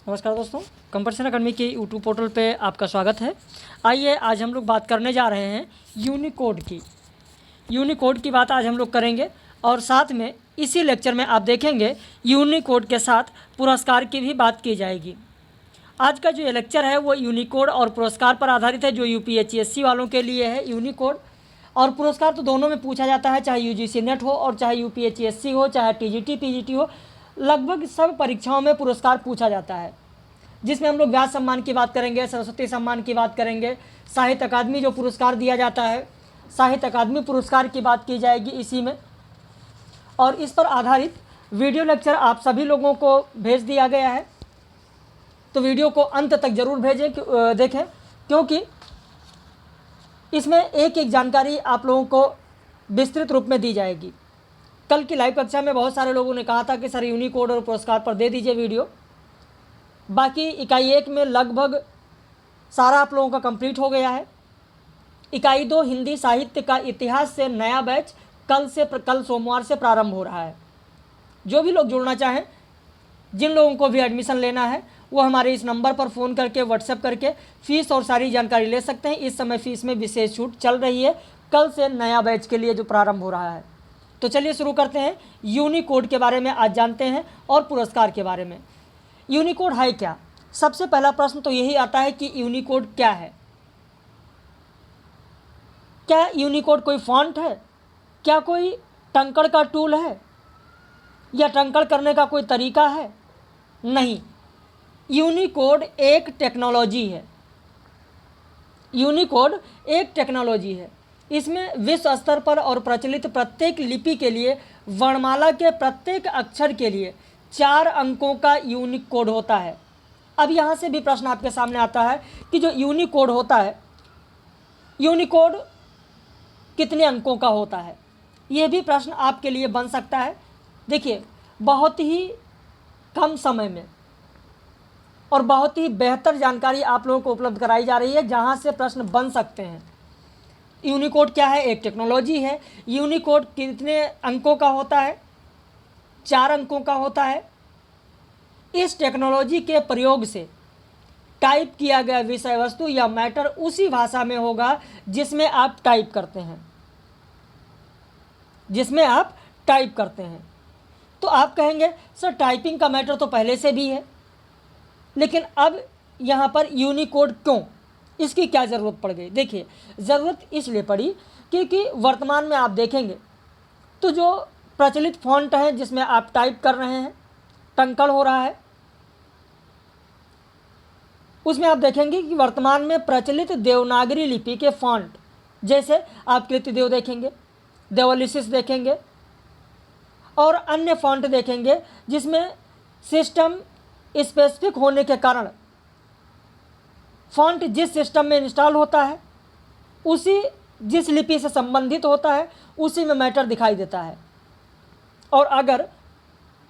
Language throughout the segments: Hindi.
नमस्कार दोस्तों, कंपटीशन अकेडमी के यूट्यूब पोर्टल पे आपका स्वागत है। आइए आज हम लोग बात करने जा रहे हैं यूनिकोड की। यूनिकोड की बात आज हम लोग करेंगे और साथ में इसी लेक्चर में आप देखेंगे यूनिकोड के साथ पुरस्कार की भी बात की जाएगी। आज का जो ये लेक्चर है वो यूनिकोड और पुरस्कार पर आधारित है, जो यूपीएससी वालों के लिए है। यूनिकोड और पुरस्कार तो दोनों में पूछा जाता है, चाहे यूजीसी नेट हो और चाहे यूपीएससी हो, चाहे टीजीटी पीजीटी हो, लगभग सब परीक्षाओं में पुरस्कार पूछा जाता है, जिसमें हम लोग व्यास सम्मान की बात करेंगे, सरस्वती सम्मान की बात करेंगे, साहित्य अकादमी जो पुरस्कार दिया जाता है, साहित्य अकादमी पुरस्कार की बात की जाएगी इसी में। और इस पर आधारित वीडियो लेक्चर आप सभी लोगों को भेज दिया गया है, तो वीडियो को अंत तक जरूर देखें, क्योंकि इसमें एक एक जानकारी आप लोगों को विस्तृत रूप में दी जाएगी। कल की लाइव कक्षा में बहुत सारे लोगों ने कहा था कि सर यूनिकोड और पुरस्कार पर दे दीजिए वीडियो। बाकी इकाई 1 में लगभग सारा आप लोगों का कंप्लीट हो गया है। इकाई 2 हिंदी साहित्य का इतिहास से नया बैच कल सोमवार से प्रारंभ हो रहा है। जो भी लोग जुड़ना चाहें, जिन लोगों को भी एडमिशन लेना है, वो हमारे इस नंबर पर फ़ोन करके व्हाट्सएप करके फ़ीस और सारी जानकारी ले सकते हैं। इस समय फ़ीस में विशेष छूट चल रही है, कल से नया बैच के लिए जो प्रारंभ हो रहा है। तो चलिए शुरू करते हैं। यूनिकोड के बारे में आज जानते हैं और पुरस्कार के बारे में। यूनिकोड है क्या? सबसे पहला प्रश्न तो यही आता है कि यूनिकोड क्या है। क्या यूनिकोड कोई फॉन्ट है? क्या कोई टंकण का टूल है या टंकण करने का कोई तरीका है? नहीं, यूनिकोड एक टेक्नोलॉजी है। यूनिकोड एक टेक्नोलॉजी है। इसमें विश्व स्तर पर और प्रचलित प्रत्येक लिपि के लिए वर्णमाला के प्रत्येक अक्षर के लिए 4 अंकों का यूनिक कोड होता है। अब यहाँ से भी प्रश्न आपके सामने आता है कि जो यूनिक कोड होता है, यूनिकोड कितने अंकों का होता है? ये भी प्रश्न आपके लिए बन सकता है। देखिए, बहुत ही कम समय में और बहुत ही बेहतर जानकारी आप लोगों को उपलब्ध कराई जा रही है, जहाँ से प्रश्न बन सकते हैं। यूनिकोड क्या है? एक टेक्नोलॉजी है। यूनिकोड कितने अंकों का होता है? 4 अंकों का होता है। इस टेक्नोलॉजी के प्रयोग से टाइप किया गया विषय वस्तु या मैटर उसी भाषा में होगा जिसमें आप टाइप करते हैं, तो आप कहेंगे सर टाइपिंग का मैटर तो पहले से भी है, लेकिन अब यहाँ पर यूनिकोड क्यों, इसकी क्या ज़रूरत पड़ गई? देखिए, ज़रूरत इसलिए पड़ी क्योंकि वर्तमान में आप देखेंगे तो जो प्रचलित फ़ॉन्ट है जिसमें आप टाइप कर रहे हैं, टंकण हो रहा है, उसमें आप देखेंगे कि वर्तमान में प्रचलित देवनागरी लिपि के फ़ॉन्ट, जैसे आप कृतिदेव देखेंगे, देवलिसिस देखेंगे और अन्य फ़ॉन्ट देखेंगे, जिसमें सिस्टम स्पेसिफिक होने के कारण फ़ॉन्ट जिस सिस्टम में इंस्टॉल होता है, उसी जिस लिपि से संबंधित होता है, उसी में मैटर दिखाई देता है। और अगर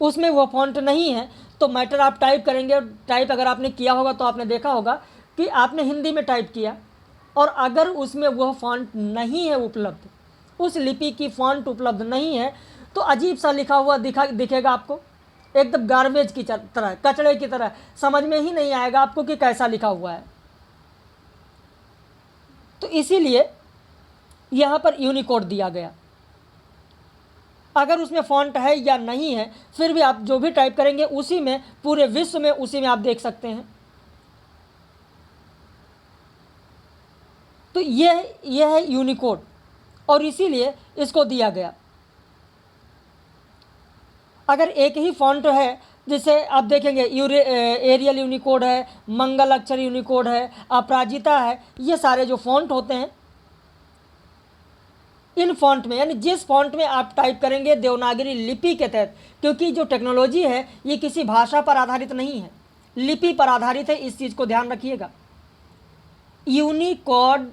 उसमें वो फ़ॉन्ट नहीं है तो मैटर आप टाइप करेंगे। टाइप अगर आपने किया होगा तो आपने देखा होगा कि आपने हिंदी में टाइप किया और अगर उसमें वह फ़ॉन्ट नहीं है उपलब्ध, उस लिपि की फ़ॉन्ट उपलब्ध नहीं है, तो अजीब सा लिखा हुआ दिखेगा आपको, एकदम गार्बेज की तरह, कचड़े की तरह, समझ में ही नहीं आएगा आपको कि कैसा लिखा हुआ है। तो इसीलिए यहाँ पर यूनिकोड दिया गया। अगर उसमें फ़ॉन्ट है या नहीं है, फिर भी आप जो भी टाइप करेंगे उसी में, पूरे विश्व में उसी में आप देख सकते हैं। तो ये है यूनिकोड और इसीलिए इसको दिया गया। अगर एक ही फ़ॉन्ट है, जैसे आप देखेंगे एरियल यूनिकोड है, मंगल अक्षर यूनिकोड है, अपराजिता है, ये सारे जो फ़ॉन्ट होते हैं, इन फ़ॉन्ट में, यानी जिस फ़ॉन्ट में आप टाइप करेंगे देवनागरी लिपि के तहत, क्योंकि जो टेक्नोलॉजी है ये किसी भाषा पर आधारित नहीं है, लिपि पर आधारित है, इस चीज़ को ध्यान रखिएगा। यूनिकोड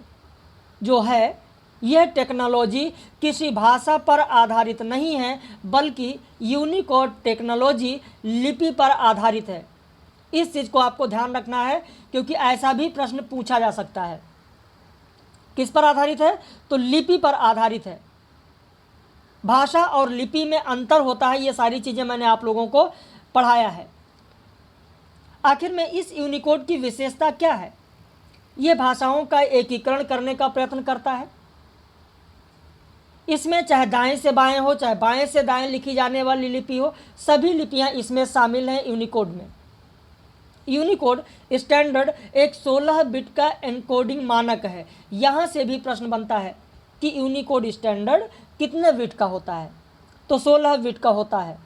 जो है यह टेक्नोलॉजी किसी भाषा पर आधारित नहीं है, बल्कि यूनिकोड टेक्नोलॉजी लिपि पर आधारित है। इस चीज़ को आपको ध्यान रखना है, क्योंकि ऐसा भी प्रश्न पूछा जा सकता है। किस पर आधारित है? तो लिपि पर आधारित है। भाषा और लिपि में अंतर होता है, ये सारी चीज़ें मैंने आप लोगों को पढ़ाया है। आखिर में इस यूनिकोड की विशेषता क्या है? ये भाषाओं का एकीकरण करने का प्रयत्न करता है। इसमें चाहे दाएं से बाएं हो, चाहे बाएं से दाएं लिखी जाने वाली लिपि हो, सभी लिपियां इसमें शामिल हैं यूनिकोड में। यूनिकोड स्टैंडर्ड एक 16 बिट का एन्कोडिंग मानक है। यहाँ से भी प्रश्न बनता है कि यूनिकोड स्टैंडर्ड कितने बिट का होता है, तो 16 बिट का होता है।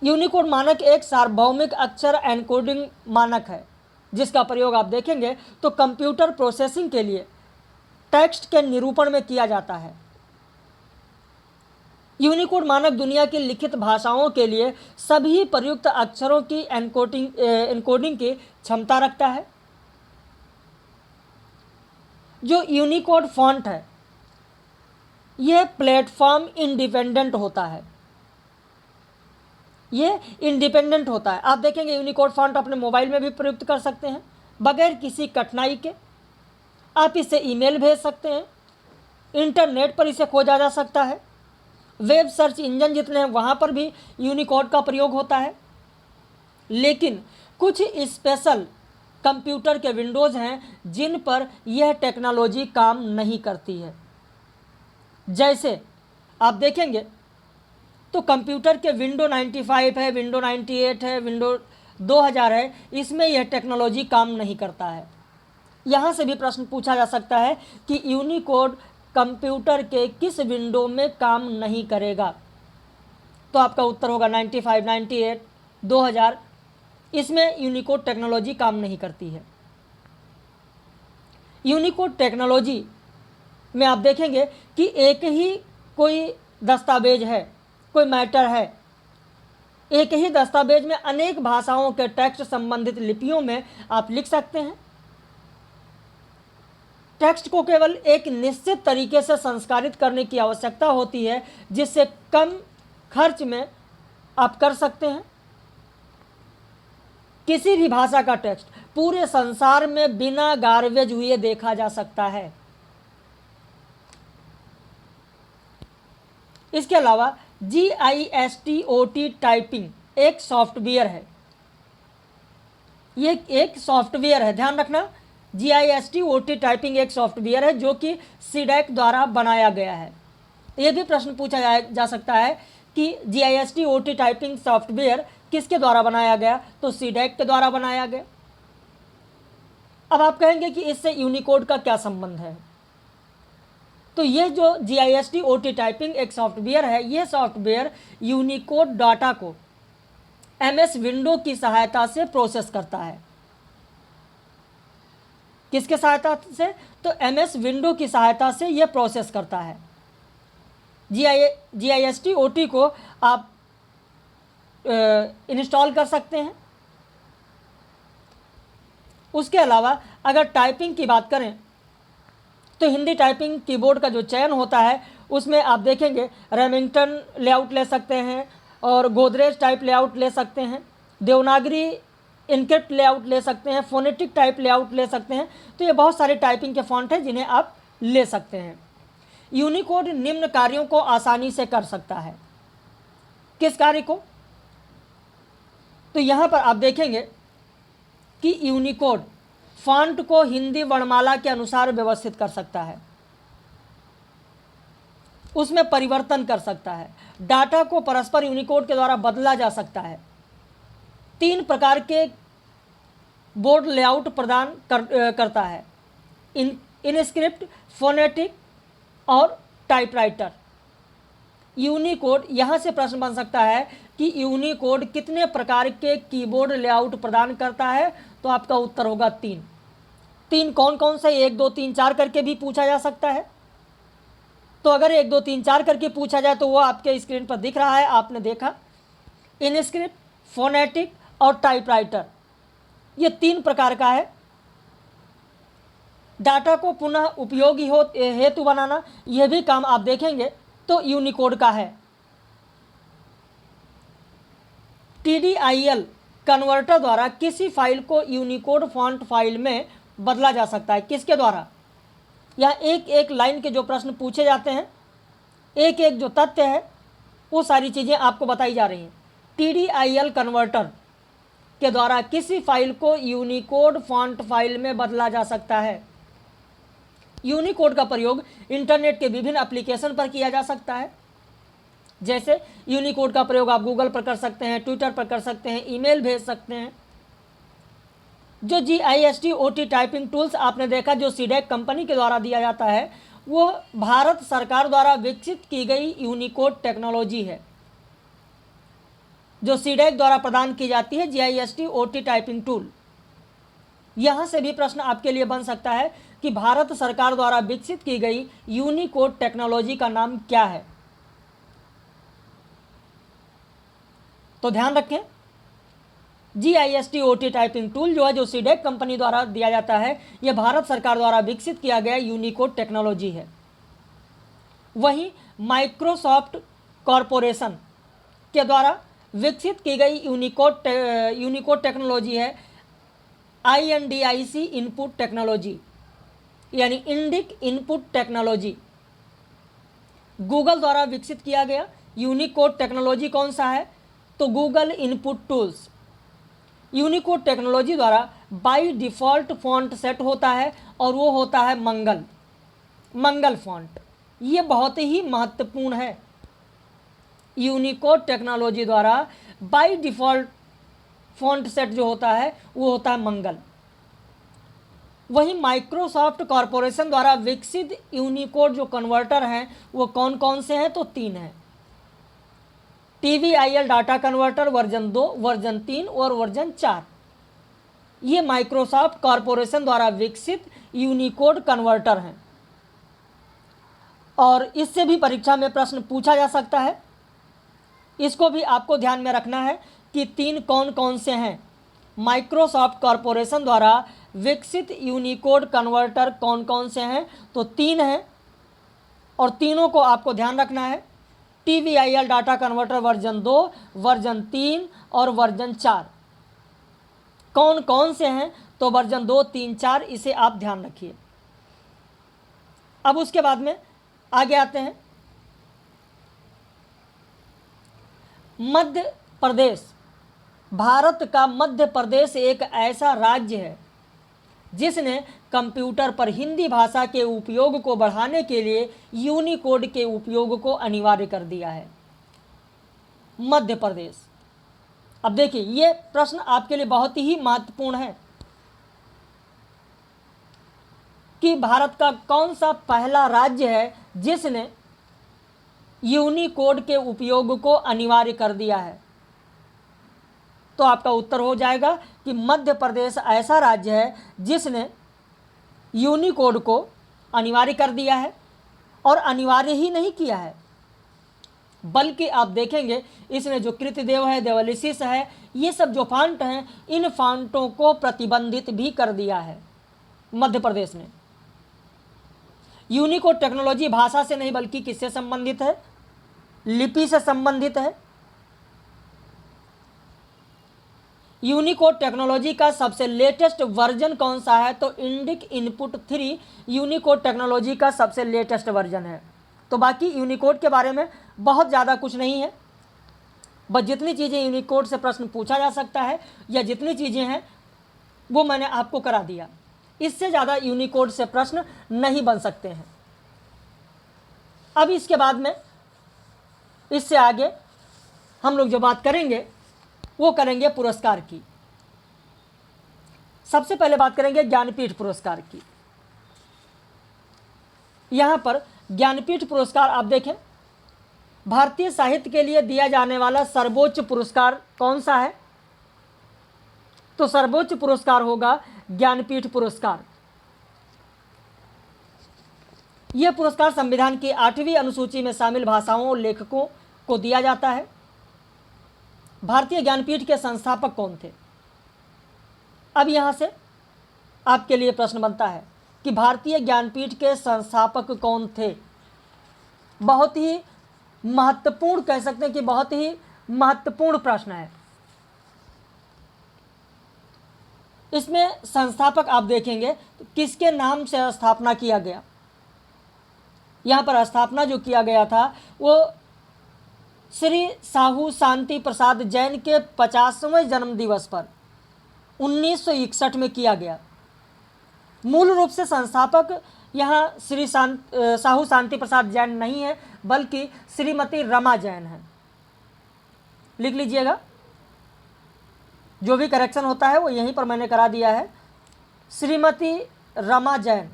यूनिकोड मानक एक सार्वभौमिक अक्षर एन्कोडिंग मानक है, जिसका प्रयोग आप देखेंगे तो कंप्यूटर प्रोसेसिंग के लिए टेक्स्ट के निरूपण में किया जाता है। यूनिकोड मानक दुनिया की लिखित भाषाओं के लिए सभी प्रयुक्त अक्षरों की एन्कोडिंग की क्षमता रखता है। जो यूनिकोड फॉन्ट है यह प्लेटफॉर्म इंडिपेंडेंट होता है। ये इंडिपेंडेंट होता है। आप देखेंगे यूनिकोड फॉन्ट अपने मोबाइल में भी प्रयुक्त कर सकते हैं बगैर किसी कठिनाई के। आप इससे ईमेल भेज सकते हैं, इंटरनेट पर इसे खोजा जा सकता है, वेब सर्च इंजन जितने हैं वहाँ पर भी यूनिकोड का प्रयोग होता है। लेकिन कुछ स्पेशल कंप्यूटर के विंडोज़ हैं जिन पर यह टेक्नोलॉजी काम नहीं करती है। जैसे आप देखेंगे तो कंप्यूटर के विंडो 95 है, विंडो 98 है, विंडो 2000 है, इसमें यह टेक्नोलॉजी काम नहीं करता है। यहाँ से भी प्रश्न पूछा जा सकता है कि यूनिकोड कंप्यूटर के किस विंडो में काम नहीं करेगा, तो आपका उत्तर होगा 95, 98, 2000, इसमें यूनिकोड टेक्नोलॉजी काम नहीं करती है। यूनिकोड टेक्नोलॉजी में आप देखेंगे कि एक ही कोई दस्तावेज है, कोई मैटर है, एक ही दस्तावेज में अनेक भाषाओं के टेक्स्ट संबंधित लिपियों में आप लिख सकते हैं। टेक्स्ट को केवल एक निश्चित तरीके से संस्कारित करने की आवश्यकता होती है, जिससे कम खर्च में आप कर सकते हैं। किसी भी भाषा का टेक्स्ट पूरे संसार में बिना गार्बेज हुए देखा जा सकता है। इसके अलावा GISTOT टाइपिंग एक सॉफ्टवेयर है। ये एक सॉफ्टवेयर है, ध्यान रखना। GISTOT टाइपिंग एक सॉफ्टवेयर है जो कि सीडैक द्वारा बनाया गया है। यह भी प्रश्न पूछा जा सकता है कि GISTOT टाइपिंग सॉफ्टवेयर किसके द्वारा बनाया गया, तो सीडैक के द्वारा बनाया गया। अब आप कहेंगे कि इससे यूनिकोड का क्या संबंध है, तो यह जो GISTOT टाइपिंग एक सॉफ्टवेयर है, यह सॉफ्टवेयर यूनिकोड डाटा को MS विंडो की सहायता से प्रोसेस करता है। किसके सहायता से, तो MS विंडो की सहायता से यह प्रोसेस करता है। GISTOT को आप इंस्टॉल कर सकते हैं। उसके अलावा अगर टाइपिंग की बात करें तो हिंदी टाइपिंग कीबोर्ड का जो चयन होता है उसमें आप देखेंगे रेमिंगटन लेआउट ले सकते हैं और गोदरेज टाइप लेआउट ले सकते हैं, देवनागरी इनक्रिप्ट लेआउट ले सकते हैं, फोनेटिक टाइप लेआउट ले सकते हैं। तो ये बहुत सारे टाइपिंग के फॉन्ट हैं जिन्हें आप ले सकते हैं। यूनिकोड निम्न कार्यों को आसानी से कर सकता है। किस कार्य को, तो यहाँ पर आप देखेंगे कि यूनिकोड फॉन्ट को हिंदी वर्णमाला के अनुसार व्यवस्थित कर सकता है, उसमें परिवर्तन कर सकता है, डाटा को परस्पर यूनिकोड के द्वारा बदला जा सकता है, 3 प्रकार के बोर्ड लेआउट प्रदान करता है, इनस्क्रिप्ट, फोनेटिक और टाइपराइटर। यूनिकोड, यहाँ से प्रश्न बन सकता है कि यूनिकोड कितने प्रकार के कीबोर्ड लेआउट प्रदान करता है, तो आपका उत्तर होगा 3 कौन कौन से, 1 2 3 4 करके भी पूछा जा सकता है। तो अगर 1 2 3 4 करके पूछा जाए तो वो आपके स्क्रीन पर दिख रहा है, आपने देखा। इनस्क्रिप्ट, फोनेटिक और टाइपराइटर, ये 3 प्रकार का है। डाटा को पुनः उपयोगी हेतु बनाना, यह भी काम आप देखेंगे तो यूनिकोड का है। TDIL कन्वर्टर द्वारा किसी फाइल को यूनिकोड फॉन्ट फाइल में बदला जा सकता है। किसके द्वारा, यहाँ एक एक लाइन के जो प्रश्न पूछे जाते हैं, एक एक जो तथ्य है वो सारी चीज़ें आपको बताई जा रही हैं। TDIL कन्वर्टर के द्वारा किसी फाइल को यूनिकोड फॉन्ट फाइल में बदला जा सकता है। यूनिकोड का प्रयोग इंटरनेट के विभिन्न एप्लीकेशन पर किया जा सकता है। जैसे यूनिकोड का प्रयोग आप गूगल पर कर सकते हैं, ट्विटर पर कर सकते हैं, ईमेल भेज सकते हैं। जो GIST OT टाइपिंग टूल्स आपने देखा जो सीडेक कंपनी के द्वारा दिया जाता है, वो भारत सरकार द्वारा विकसित की गई यूनिकोड टेक्नोलॉजी है जो सीडेक द्वारा प्रदान की जाती है। GIST OT टाइपिंग टूल, यहां से भी प्रश्न आपके लिए बन सकता है कि भारत सरकार द्वारा विकसित की गई यूनिकोड टेक्नोलॉजी का नाम क्या है। तो ध्यान रखें, GIST OT टाइपिंग टूल जो है जो सीडेक कंपनी द्वारा दिया जाता है, यह भारत सरकार द्वारा विकसित किया गया यूनिकोड टेक्नोलॉजी है। वहीं माइक्रोसॉफ्ट कॉरपोरेशन के द्वारा विकसित की गई यूनिकोड टेक्नोलॉजी है INDIC इनपुट टेक्नोलॉजी, यानी इंडिक इनपुट टेक्नोलॉजी। गूगल द्वारा विकसित किया गया यूनिकोड टेक्नोलॉजी कौन सा है? तो Google input tools. Unicode technology द्वारा बाय डिफ़ॉल्ट फॉन्ट सेट होता है और वो होता है मंगल फॉन्ट। ये बहुत ही महत्वपूर्ण है। यूनिकोड टेक्नोलॉजी द्वारा बाय डिफ़ॉल्ट फॉन्ट सेट जो होता है वो होता है मंगल। वहीं माइक्रोसॉफ्ट कॉरपोरेशन द्वारा विकसित यूनिकोड जो कन्वर्टर हैं वो कौन कौन से हैं? तो 3 हैं। TVIL data converter version 2, version 3 और वर्जन 4। ये माइक्रोसॉफ्ट कॉरपोरेशन द्वारा विकसित यूनिकोड कन्वर्टर हैं और इससे भी परीक्षा में प्रश्न पूछा जा सकता है। इसको भी आपको ध्यान में रखना है कि 3 कौन कौन से हैं। माइक्रोसॉफ्ट कॉरपोरेशन द्वारा विकसित यूनिकोड कन्वर्टर कौन कौन से हैं? तो 3 हैं और तीनों को आपको ध्यान रखना है। TVIL data converter version 2, version 3 और वर्जन 4 कौन कौन से हैं? तो वर्जन 2, 3, 4 इसे आप ध्यान रखिए। अब उसके बाद में आगे आते हैं। मध्य प्रदेश। भारत का मध्य प्रदेश एक ऐसा राज्य है जिसने कंप्यूटर पर हिंदी भाषा के उपयोग को बढ़ाने के लिए यूनिकोड के उपयोग को अनिवार्य कर दिया है। मध्य प्रदेश। अब देखिए, ये प्रश्न आपके लिए बहुत ही महत्वपूर्ण है कि भारत का कौन सा पहला राज्य है जिसने यूनिकोड के उपयोग को अनिवार्य कर दिया है। तो आपका उत्तर हो जाएगा कि मध्य प्रदेश ऐसा राज्य है जिसने यूनिकोड को अनिवार्य कर दिया है। और अनिवार्य ही नहीं किया है बल्कि आप देखेंगे इसने जो कृतदेव है, देवलिसिस है, ये सब जो फॉन्ट हैं, इन फॉन्टों को प्रतिबंधित भी कर दिया है मध्य प्रदेश ने। यूनिकोड टेक्नोलॉजी भाषा से नहीं बल्कि किससे संबंधित है? लिपि से संबंधित है। यूनिकोड टेक्नोलॉजी का सबसे लेटेस्ट वर्जन कौन सा है? तो इंडिक इनपुट 3 यूनिकोड टेक्नोलॉजी का सबसे लेटेस्ट वर्जन है। तो बाकी यूनिकोड के बारे में बहुत ज़्यादा कुछ नहीं है, बस जितनी चीज़ें यूनिकोड से प्रश्न पूछा जा सकता है या जितनी चीज़ें हैं वो मैंने आपको करा दिया। इससे ज़्यादा यूनिकोड से प्रश्न नहीं बन सकते हैं। अब इसके बाद में इससे आगे हम लोग जो बात करेंगे वो करेंगे पुरस्कार की। सबसे पहले बात करेंगे ज्ञानपीठ पुरस्कार की। यहाँ पर ज्ञानपीठ पुरस्कार आप देखें, भारतीय साहित्य के लिए दिया जाने वाला सर्वोच्च पुरस्कार कौन सा है? तो सर्वोच्च पुरस्कार होगा ज्ञानपीठ पुरस्कार। यह पुरस्कार संविधान की 8वीं अनुसूची में शामिल भाषाओं और लेखकों को दिया जाता है। भारतीय ज्ञानपीठ के संस्थापक कौन थे? अब यहाँ से आपके लिए प्रश्न बनता है कि भारतीय ज्ञानपीठ के संस्थापक कौन थे। बहुत ही महत्वपूर्ण, कह सकते हैं कि बहुत ही महत्वपूर्ण प्रश्न है। इसमें संस्थापक आप देखेंगे तो किसके नाम से स्थापना किया गया। यहाँ पर स्थापना जो किया गया था वो श्री साहू शांति प्रसाद जैन के 50वें जन्म दिवस पर 1961 में किया गया। मूल रूप से संस्थापक यहाँ श्री साहू शांति प्रसाद जैन नहीं है, बल्कि श्रीमती रमा जैन है। लिख लीजिएगा, जो भी करेक्शन होता है वो यहीं पर मैंने करा दिया है। श्रीमती रमा जैन,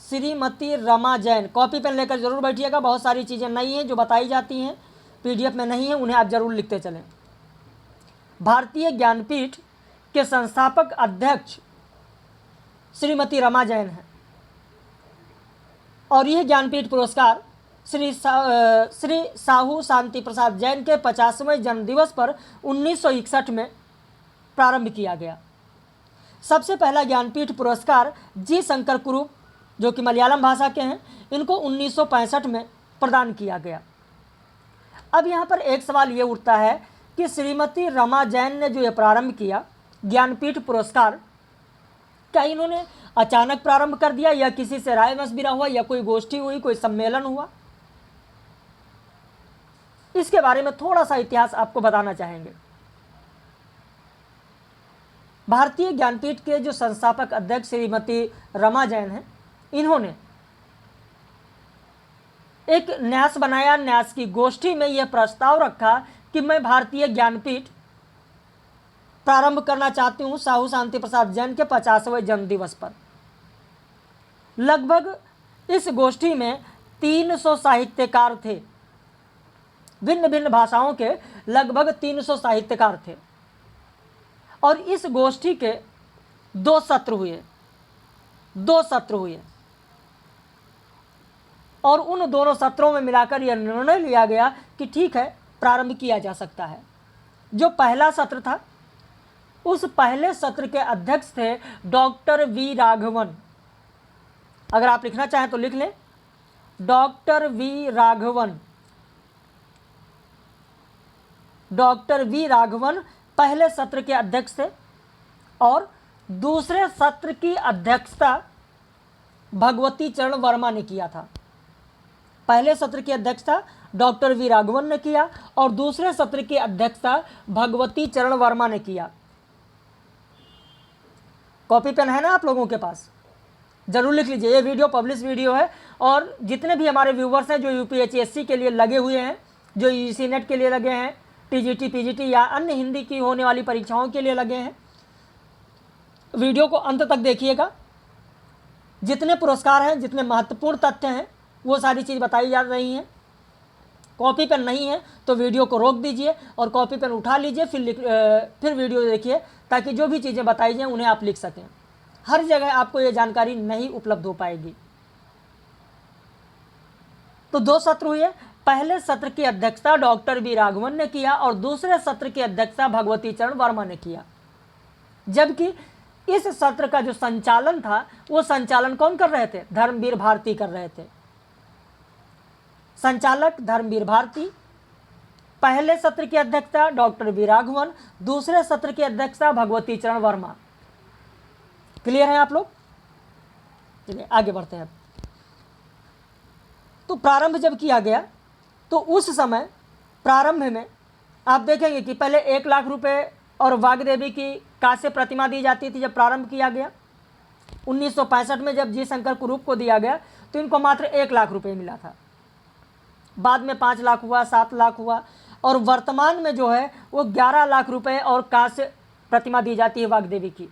श्रीमती रमा जैन। कॉपी पेन लेकर जरूर बैठिएगा, बहुत सारी चीज़ें नई हैं जो बताई जाती हैं, पीडीएफ में नहीं है, उन्हें आप जरूर लिखते चलें। भारतीय ज्ञानपीठ के संस्थापक अध्यक्ष श्रीमती रमा जैन है और यह ज्ञानपीठ पुरस्कार श्री साहू शांति प्रसाद जैन के 50वें जन्मदिवस पर 1961 में प्रारंभ किया गया। सबसे पहला ज्ञानपीठ पुरस्कार जी शंकर कुरूप, जो कि मलयालम भाषा के हैं, इनको 1965 में प्रदान किया गया। अब यहाँ पर एक सवाल ये उठता है कि श्रीमती रमा जैन ने जो ये प्रारंभ किया ज्ञानपीठ पुरस्कार, क्या इन्होंने अचानक प्रारंभ कर दिया या किसी से राय मशविरा हुआ या कोई गोष्ठी हुई, कोई सम्मेलन हुआ? इसके बारे में थोड़ा सा इतिहास आपको बताना चाहेंगे। भारतीय ज्ञानपीठ के जो संस्थापक अध्यक्ष श्रीमती रमा जैन हैं, इन्होंने एक न्यास बनाया। न्यास की गोष्ठी में यह प्रस्ताव रखा कि मैं भारतीय ज्ञानपीठ प्रारंभ करना चाहती हूं साहू शांति प्रसाद जैन के 50वें जन्मदिवस पर। लगभग इस गोष्ठी में 300 साहित्यकार थे, भिन्न भिन्न भाषाओं के लगभग 300 साहित्यकार थे और इस गोष्ठी के 2 सत्र हुए और उन दोनों सत्रों में मिलाकर यह निर्णय लिया गया कि ठीक है, प्रारंभ किया जा सकता है। जो पहला सत्र था, उस पहले सत्र के अध्यक्ष थे डॉक्टर वी राघवन। अगर आप लिखना चाहें तो लिख लें, doctor V Raghavan. Doctor V Raghavan पहले सत्र के अध्यक्ष थे और दूसरे सत्र की अध्यक्षता भगवती चरण वर्मा ने किया था। पहले सत्र की अध्यक्षता डॉक्टर वी राघवन ने किया और दूसरे सत्र की अध्यक्षता भगवती चरण वर्मा ने किया। कॉपी पेन है ना आप लोगों के पास? जरूर लिख लीजिए। ये वीडियो पब्लिश वीडियो है और जितने भी हमारे व्यूवर्स हैं जो यूपीएचएससी के लिए लगे हुए हैं, जो यूजी नेट के लिए लगे हैं, टीजीटी पीजीटी या अन्य हिंदी की होने वाली परीक्षाओं के लिए लगे हैं, वीडियो को अंत तक देखिएगा। जितने पुरस्कार हैं, जितने महत्वपूर्ण तथ्य हैं, वो सारी चीज़ बताई जा रही हैं। कॉपी पेन नहीं है तो वीडियो को रोक दीजिए और कॉपी पेन उठा लीजिए, फिर वीडियो देखिए, ताकि जो भी चीज़ें बताई जाएँ उन्हें आप लिख सकें। हर जगह आपको ये जानकारी नहीं उपलब्ध हो पाएगी। तो 2 सत्र हुए। पहले सत्र की अध्यक्षता डॉक्टर वी राघवन ने किया और दूसरे सत्र की अध्यक्षता भगवती चरण वर्मा ने किया। जबकि इस सत्र का जो संचालन था, वो संचालन कौन कर रहे थे? धर्मवीर भारती कर रहे थे। संचालक धर्मवीर भारती। पहले सत्र की अध्यक्षता डॉक्टर वी राघवन, दूसरे सत्र की अध्यक्षता भगवती चरण वर्मा। क्लियर है आप लोग? चलिए आगे बढ़ते हैं। तो प्रारंभ जब किया गया तो उस समय प्रारंभ में आप देखेंगे कि पहले 1 लाख रुपए और वाग्देवी की कांस्य प्रतिमा दी जाती थी। जब प्रारंभ किया गया 1965 में जब जी शंकर कुरूप को दिया गया तो इनको मात्र 1 लाख रुपए मिला था। बाद में 5 लाख हुआ, 7 लाख हुआ और वर्तमान में जो है वो 11 लाख रुपए और कांस्य प्रतिमा दी जाती है वाग्देवी की।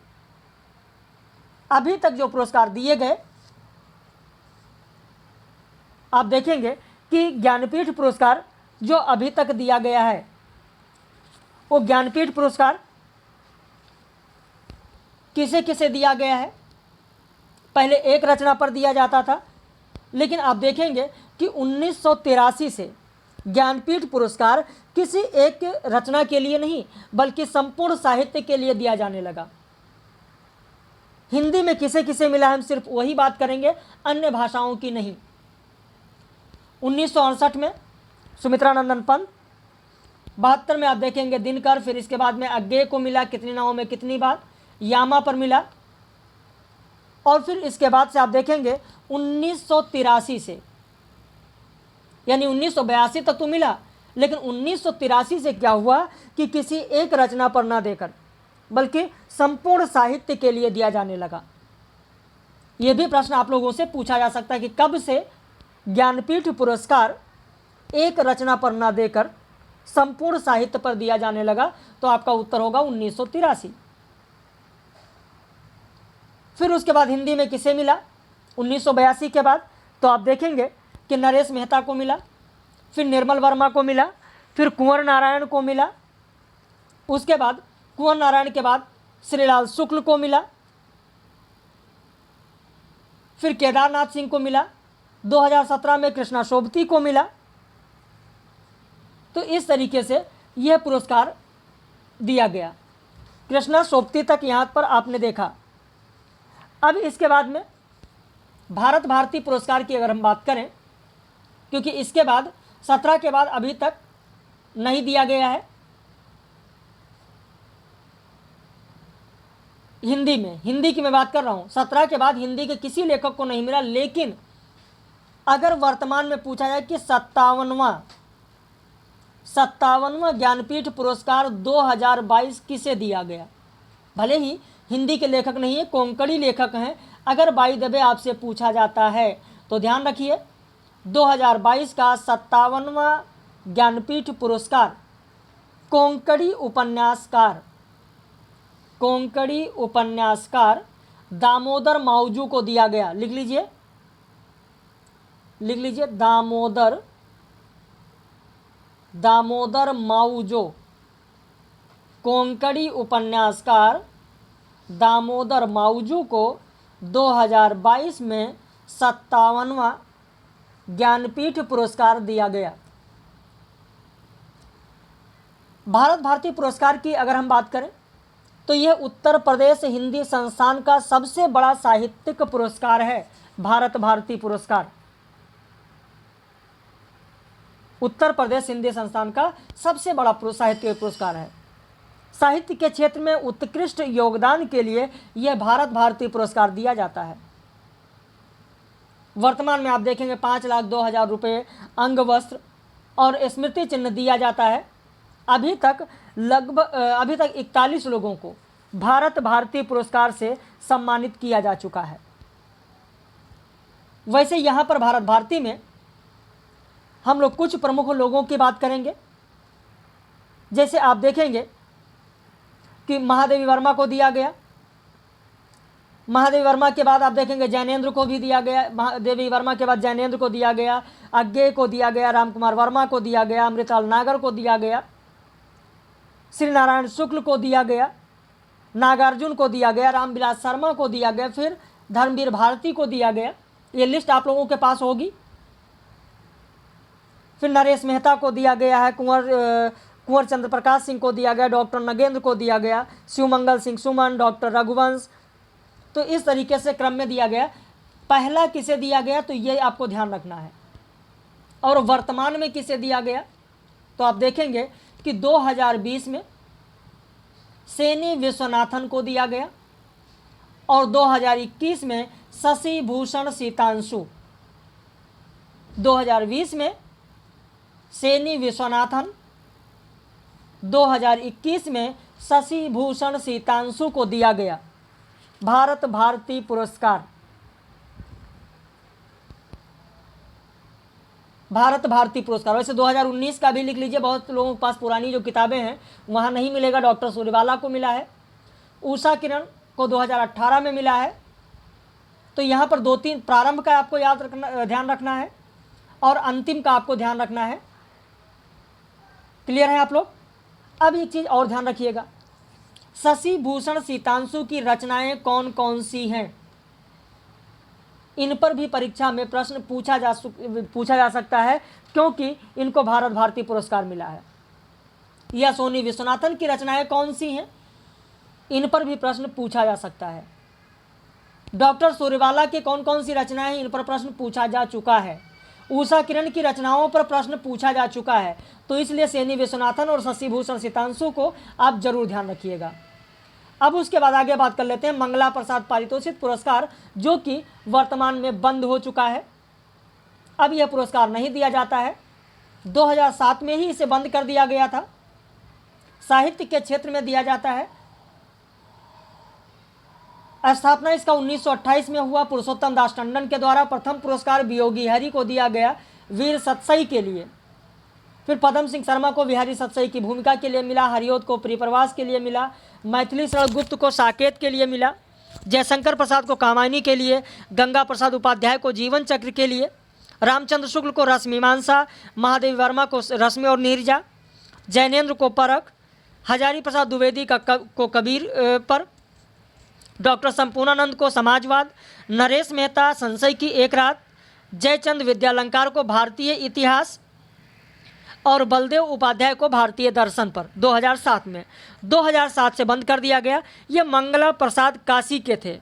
अभी तक जो पुरस्कार दिए गए, आप देखेंगे कि ज्ञानपीठ पुरस्कार जो अभी तक दिया गया है, वो ज्ञानपीठ पुरस्कार किसे किसे दिया गया है? पहले एक रचना पर दिया जाता था, लेकिन आप देखेंगे कि 1983 से ज्ञानपीठ पुरस्कार किसी एक रचना के लिए नहीं, बल्कि संपूर्ण साहित्य के लिए दिया जाने लगा। हिंदी में किसे किसे मिला, हम सिर्फ वही बात करेंगे, अन्य भाषाओं की नहीं। 1968 में सुमित्रानंदन पंत, 72 में आप देखेंगे दिनकर, फिर इसके बाद में अज्ञेय को मिला कितनी नावों में कितनी बात, यामा पर मिला, और फिर इसके बाद से आप देखेंगे 1983 से, यानी 1982 तक तो मिला, लेकिन 1983 से क्या हुआ कि किसी एक रचना पर ना देकर बल्कि संपूर्ण साहित्य के लिए दिया जाने लगा। यह भी प्रश्न आप लोगों से पूछा जा सकता है कि कब से ज्ञानपीठ पुरस्कार एक रचना पर न देकर संपूर्ण साहित्य पर दिया जाने लगा, तो आपका उत्तर होगा 1983। फिर उसके बाद हिंदी में किसे मिला 1982 के बाद, तो आप देखेंगे कि नरेश मेहता को मिला, फिर निर्मल वर्मा को मिला, फिर कुंवर नारायण को मिला, उसके बाद कुंवर नारायण के बाद श्रीलाल शुक्ल को मिला, फिर केदारनाथ सिंह को मिला, 2017 में कृष्णा शोभती को मिला। तो इस तरीके से यह पुरस्कार दिया गया। कृष्णा शोभती तक यहाँ पर आपने देखा। अब इसके बाद में भारत भारती पुरस्कार की अगर हम बात करें, क्योंकि इसके बाद 17 के बाद अभी तक नहीं दिया गया है। हिंदी की मैं बात कर रहा हूँ, 17 के बाद हिंदी के किसी लेखक को नहीं मिला। लेकिन अगर वर्तमान में पूछा जाए कि 57वां ज्ञानपीठ पुरस्कार 2022 किसे दिया गया, भले ही हिंदी के लेखक नहीं है, कोंकणी लेखक हैं, अगर बाय द वे आपसे पूछा जाता है तो ध्यान रखिए 2022 का 57वां ज्ञानपीठ पुरस्कार कोंकणी उपन्यासकार दामोदर मावजू को दिया गया। लिख लीजिए दामोदर मावजो, कोंकणी उपन्यासकार दामोदर मावजू को 2022 में 57वां ज्ञानपीठ पुरस्कार दिया गया। भारत भारती पुरस्कार की अगर हम बात करें तो यह उत्तर प्रदेश हिंदी संस्थान का सबसे बड़ा साहित्यिक पुरस्कार है। भारत भारती पुरस्कार उत्तर प्रदेश हिंदी संस्थान का सबसे बड़ा साहित्यिक पुरस्कार है। साहित्य के क्षेत्र में उत्कृष्ट योगदान के लिए यह भारत भारती पुरस्कार दिया जाता है। वर्तमान में आप देखेंगे 5,02,000 रुपये, अंग वस्त्र और स्मृति चिन्ह दिया जाता है। अभी तक 41 लोगों को भारत भारती पुरस्कार से सम्मानित किया जा चुका है। वैसे यहाँ पर भारत भारती में हम लोग कुछ प्रमुख लोगों की बात करेंगे। जैसे आप देखेंगे कि महादेवी वर्मा को दिया गया, महादेवी वर्मा के बाद आप देखेंगे जैनेंद्र को भी दिया गया, महादेवी वर्मा के बाद जैनेंद्र को दिया गया, अज्ञेय को दिया गया, रामकुमार वर्मा को दिया गया, अमृतलाल नागर को दिया गया, श्री नारायण शुक्ल को दिया गया, नागार्जुन को दिया गया, रामविलास शर्मा को दिया गया, फिर धर्मवीर भारती को दिया गया। ये लिस्ट आप लोगों के पास होगी। फिर नरेश मेहता को दिया गया है, कुंवर चंद्र प्रकाश सिंह को दिया गया, डॉक्टर नगेंद्र को दिया गया, शिवमंगल सिंह सुमन, डॉक्टर रघुवंश। तो इस तरीके से क्रम में दिया गया। पहला किसे दिया गया तो ये आपको ध्यान रखना है। और वर्तमान में किसे दिया गया तो आप देखेंगे कि 2020 में सेनी विश्वनाथन को दिया गया और 2021 में शशि भूषण सीतांशु। 2020 में सेनी विश्वनाथन, 2021 में शशि भूषण सीतांशु को दिया गया भारत भारती पुरस्कार। भारत भारती पुरस्कार वैसे 2019 का भी लिख लीजिए, बहुत लोगों के पास पुरानी जो किताबें हैं वहाँ नहीं मिलेगा। डॉक्टर सूर्यवाला को मिला है, उषा किरण को 2018 में मिला है। तो यहाँ पर 2-3 प्रारंभ का आपको ध्यान रखना है और अंतिम का आपको ध्यान रखना है। क्लियर है आप लोग? अब एक चीज़ और ध्यान रखिएगा, शशि भूषण सीतांशु की रचनाएं कौन कौन सी हैं, इन पर भी परीक्षा में प्रश्न पूछा जा सकता है, क्योंकि इनको भारत भारती पुरस्कार मिला है। या सोनी विश्वनाथन की रचनाएं कौन सी हैं, इन पर भी प्रश्न पूछा जा सकता है। डॉक्टर सूर्यवाला की कौन कौन सी रचनाएं हैं, इन पर प्रश्न पूछा जा चुका है। उषा किरण की रचनाओं पर प्रश्न पूछा जा चुका है। तो इसलिए सेनी विश्वनाथन और शशि भूषण सीतांशु को आप जरूर ध्यान रखिएगा। अब उसके बाद आगे बात कर लेते हैं मंगला प्रसाद पारितोषिक पुरस्कार, जो कि वर्तमान में बंद हो चुका है। अब यह पुरस्कार नहीं दिया जाता है, 2007 में ही इसे बंद कर दिया गया था। साहित्य के क्षेत्र में दिया जाता है स्थापना इसका 1928 में हुआ। पुरुषोत्तम दास टंडन के द्वारा प्रथम पुरस्कार वियोगी हरि को दिया गया वीर सतसई के लिए। फिर पद्म सिंह शर्मा को बिहारी सतसई की भूमिका के लिए मिला, हरिओत को परिप्रवास के लिए मिला, मैथिली शरण गुप्त को साकेत के लिए मिला, जयशंकर प्रसाद को कामायनी के लिए, गंगा प्रसाद उपाध्याय को जीवन चक्र के लिए, रामचंद्र शुक्ल को रस मीमांसा, महादेवी वर्मा को रश्मि और नीरजा, जैनेन्द्र को परख, हजारी प्रसाद द्विवेदी को कबीर पर, डॉक्टर संपूर्णानंद को समाजवाद, नरेश मेहता संशय की एक रात, जयचंद विद्यालंकार को भारतीय इतिहास और बलदेव उपाध्याय को भारतीय दर्शन पर 2007 में। 2007 से बंद कर दिया गया। ये मंगला प्रसाद काशी के थे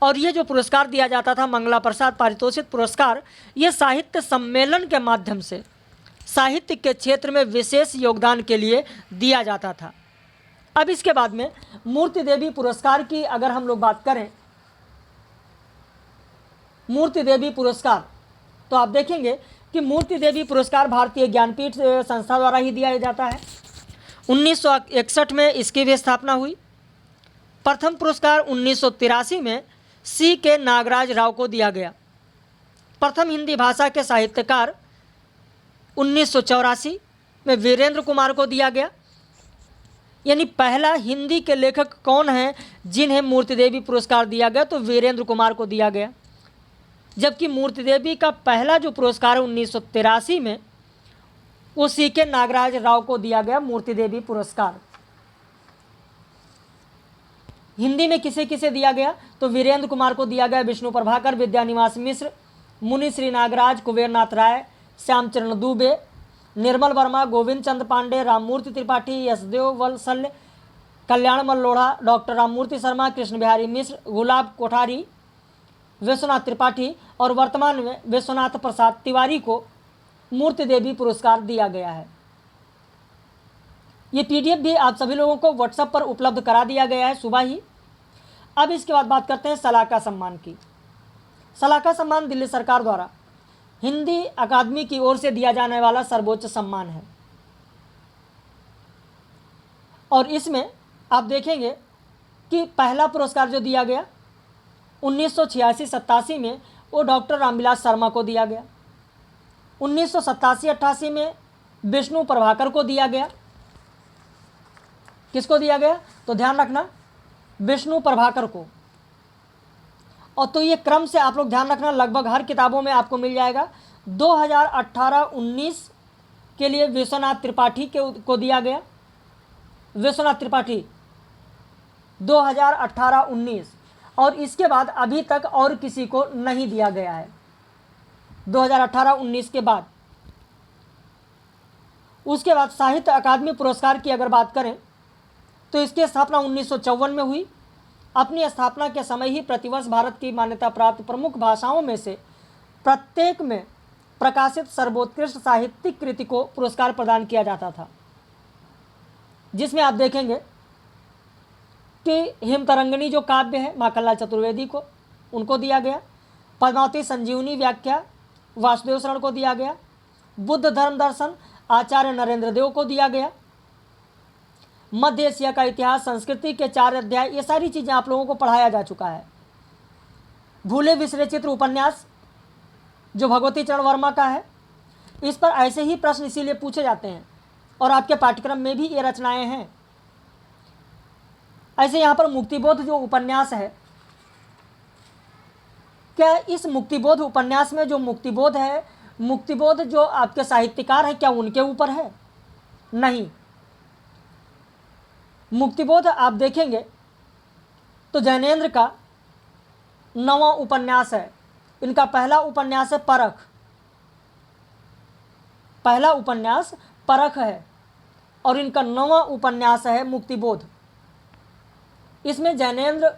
और ये जो पुरस्कार दिया जाता था मंगला प्रसाद पारितोषिक पुरस्कार, ये साहित्य सम्मेलन के माध्यम से साहित्य के क्षेत्र में विशेष योगदान के लिए दिया जाता था। अब इसके बाद में मूर्ति देवी पुरस्कार की अगर हम लोग बात करें, मूर्ति देवी पुरस्कार, तो आप देखेंगे कि मूर्ति देवी पुरस्कार भारतीय ज्ञानपीठ संस्था द्वारा ही दिया जाता है। 1961 में इसकी भी स्थापना हुई। प्रथम पुरस्कार 1983 में C.K. नागराज राव को दिया गया। प्रथम हिंदी भाषा के साहित्यकार 1984 में वीरेंद्र कुमार को दिया गया। यानी पहला हिंदी के लेखक कौन हैं जिन्हें मूर्ति देवी पुरस्कार दिया गया, तो वीरेंद्र कुमार को दिया गया। जबकि मूर्ति देवी का पहला जो पुरस्कार है 1983 में, वो C.K. नागराज राव को दिया गया मूर्ति देवी पुरस्कार। हिंदी में किसे किसे दिया गया, तो वीरेंद्र कुमार को दिया गया, विष्णु प्रभाकर, विद्यानिवास मिश्र, मुनि श्री नागराज, कुबेरनाथ राय, श्यामचरण दुबे, निर्मल वर्मा, गोविंद चंद पांडे, राममूर्ति त्रिपाठी, यशदेव वत्सल, कल्याणमल लोढ़ा, डॉक्टर राममूर्ति शर्मा, कृष्ण बिहारी मिश्र, गुलाब कोठारी, विश्वनाथ त्रिपाठी और वर्तमान में विश्वनाथ प्रसाद तिवारी को मूर्ति देवी पुरस्कार दिया गया है। ये PDF भी आप सभी लोगों को व्हाट्सएप पर उपलब्ध करा दिया गया है सुबह ही। अब इसके बाद बात करते हैं सलाका सम्मान की। सलाका सम्मान दिल्ली सरकार द्वारा हिंदी अकादमी की ओर से दिया जाने वाला सर्वोच्च सम्मान है और इसमें आप देखेंगे कि पहला पुरस्कार जो दिया गया 1986-87 में वो डॉक्टर रामविलास शर्मा को दिया गया। 1987-88 में विष्णु प्रभाकर को दिया गया। किसको दिया गया, तो ध्यान रखना विष्णु प्रभाकर को। और तो ये क्रम से आप लोग ध्यान रखना, लगभग हर किताबों में आपको मिल जाएगा। 2018-19 के लिए विश्वनाथ त्रिपाठी को दिया गया। विश्वनाथ त्रिपाठी 2018-19 और इसके बाद अभी तक और किसी को नहीं दिया गया है। 2018-19 के बाद उसके बाद साहित्य अकादमी पुरस्कार की अगर बात करें तो इसकी स्थापना 1954 में हुई। अपनी स्थापना के समय ही प्रतिवर्ष भारत की मान्यता प्राप्त प्रमुख भाषाओं में से प्रत्येक में प्रकाशित सर्वोत्कृष्ट साहित्यिक कृति को पुरस्कार प्रदान किया जाता था, जिसमें आप देखेंगे कि हिमतरंगिणी जो काव्य है माखनलाल चतुर्वेदी को, उनको दिया गया। पद्मावती संजीवनी व्याख्या वासुदेव शरण को दिया गया। बुद्ध धर्म दर्शन आचार्य नरेंद्र देव को दिया गया। मध्य एशिया का इतिहास संस्कृति के 4 अध्याय, ये सारी चीज़ें आप लोगों को पढ़ाया जा चुका है। भूले बिसरे चित्र उपन्यास जो भगवती चरण वर्मा का है, इस पर ऐसे ही प्रश्न इसीलिए पूछे जाते हैं और आपके पाठ्यक्रम में भी ये रचनाएं हैं। ऐसे यहाँ पर मुक्तिबोध जो उपन्यास है, क्या इस मुक्तिबोध उपन्यास में जो मुक्तिबोध है, मुक्तिबोध जो आपके साहित्यकार हैं, क्या उनके ऊपर है? नहीं। मुक्तिबोध आप देखेंगे तो जैनेन्द्र का 9वां उपन्यास है। इनका पहला उपन्यास है परख। पहला उपन्यास परख है और इनका 9वां उपन्यास है मुक्तिबोध। इसमें जैनेन्द्र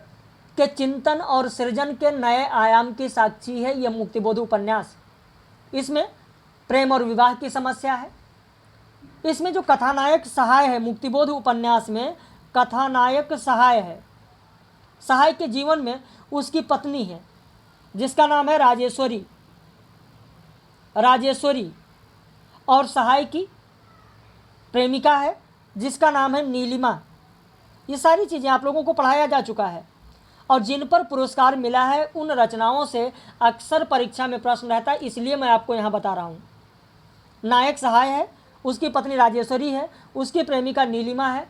के चिंतन और सृजन के नए आयाम की साक्षी है यह मुक्तिबोध उपन्यास। इसमें प्रेम और विवाह की समस्या है। इसमें जो कथानायक सहाय है, मुक्तिबोध उपन्यास में कथानायक सहाय है। सहाय के जीवन में उसकी पत्नी है जिसका नाम है राजेश्वरी। और सहाय की प्रेमिका है जिसका नाम है नीलिमा। ये सारी चीज़ें आप लोगों को पढ़ाया जा चुका है। और जिन पर पुरस्कार मिला है उन रचनाओं से अक्सर परीक्षा में प्रश्न रहता है, इसलिए मैं आपको यहाँ बता रहा हूँ। नायक सहाय है, उसकी पत्नी राजेश्वरी है, उसकी प्रेमिका नीलिमा है।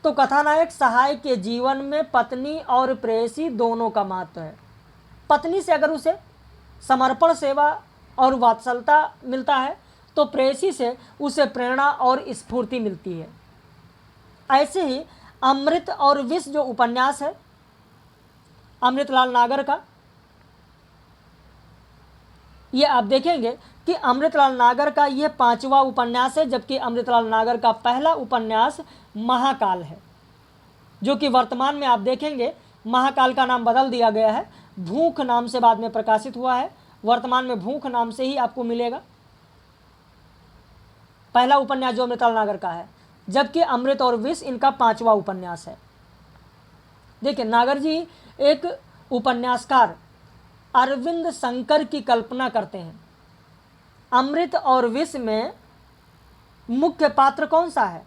तो कथानायक सहाय के जीवन में पत्नी और प्रेयसी दोनों का महत्व है। पत्नी से अगर उसे समर्पण, सेवा और वात्सलता मिलता है तो प्रेयसी से उसे प्रेरणा और स्फूर्ति मिलती है। ऐसे ही अमृत और विष जो उपन्यास है अमृतलाल नागर का, ये आप देखेंगे कि अमृतलाल नागर का यह 5वां उपन्यास है, जबकि अमृतलाल नागर का पहला उपन्यास महाकाल है, जो कि वर्तमान में आप देखेंगे महाकाल का नाम बदल दिया गया है। भूख नाम से बाद में प्रकाशित हुआ है, वर्तमान में भूख नाम से ही आपको मिलेगा। पहला उपन्यास जो अमृतलाल नागर का है, जबकि अमृत और विष इनका 5वां उपन्यास है। देखिए, नागर जी एक उपन्यासकार अरविंद शंकर की कल्पना करते हैं। अमृत और विष में मुख्य पात्र कौन सा है,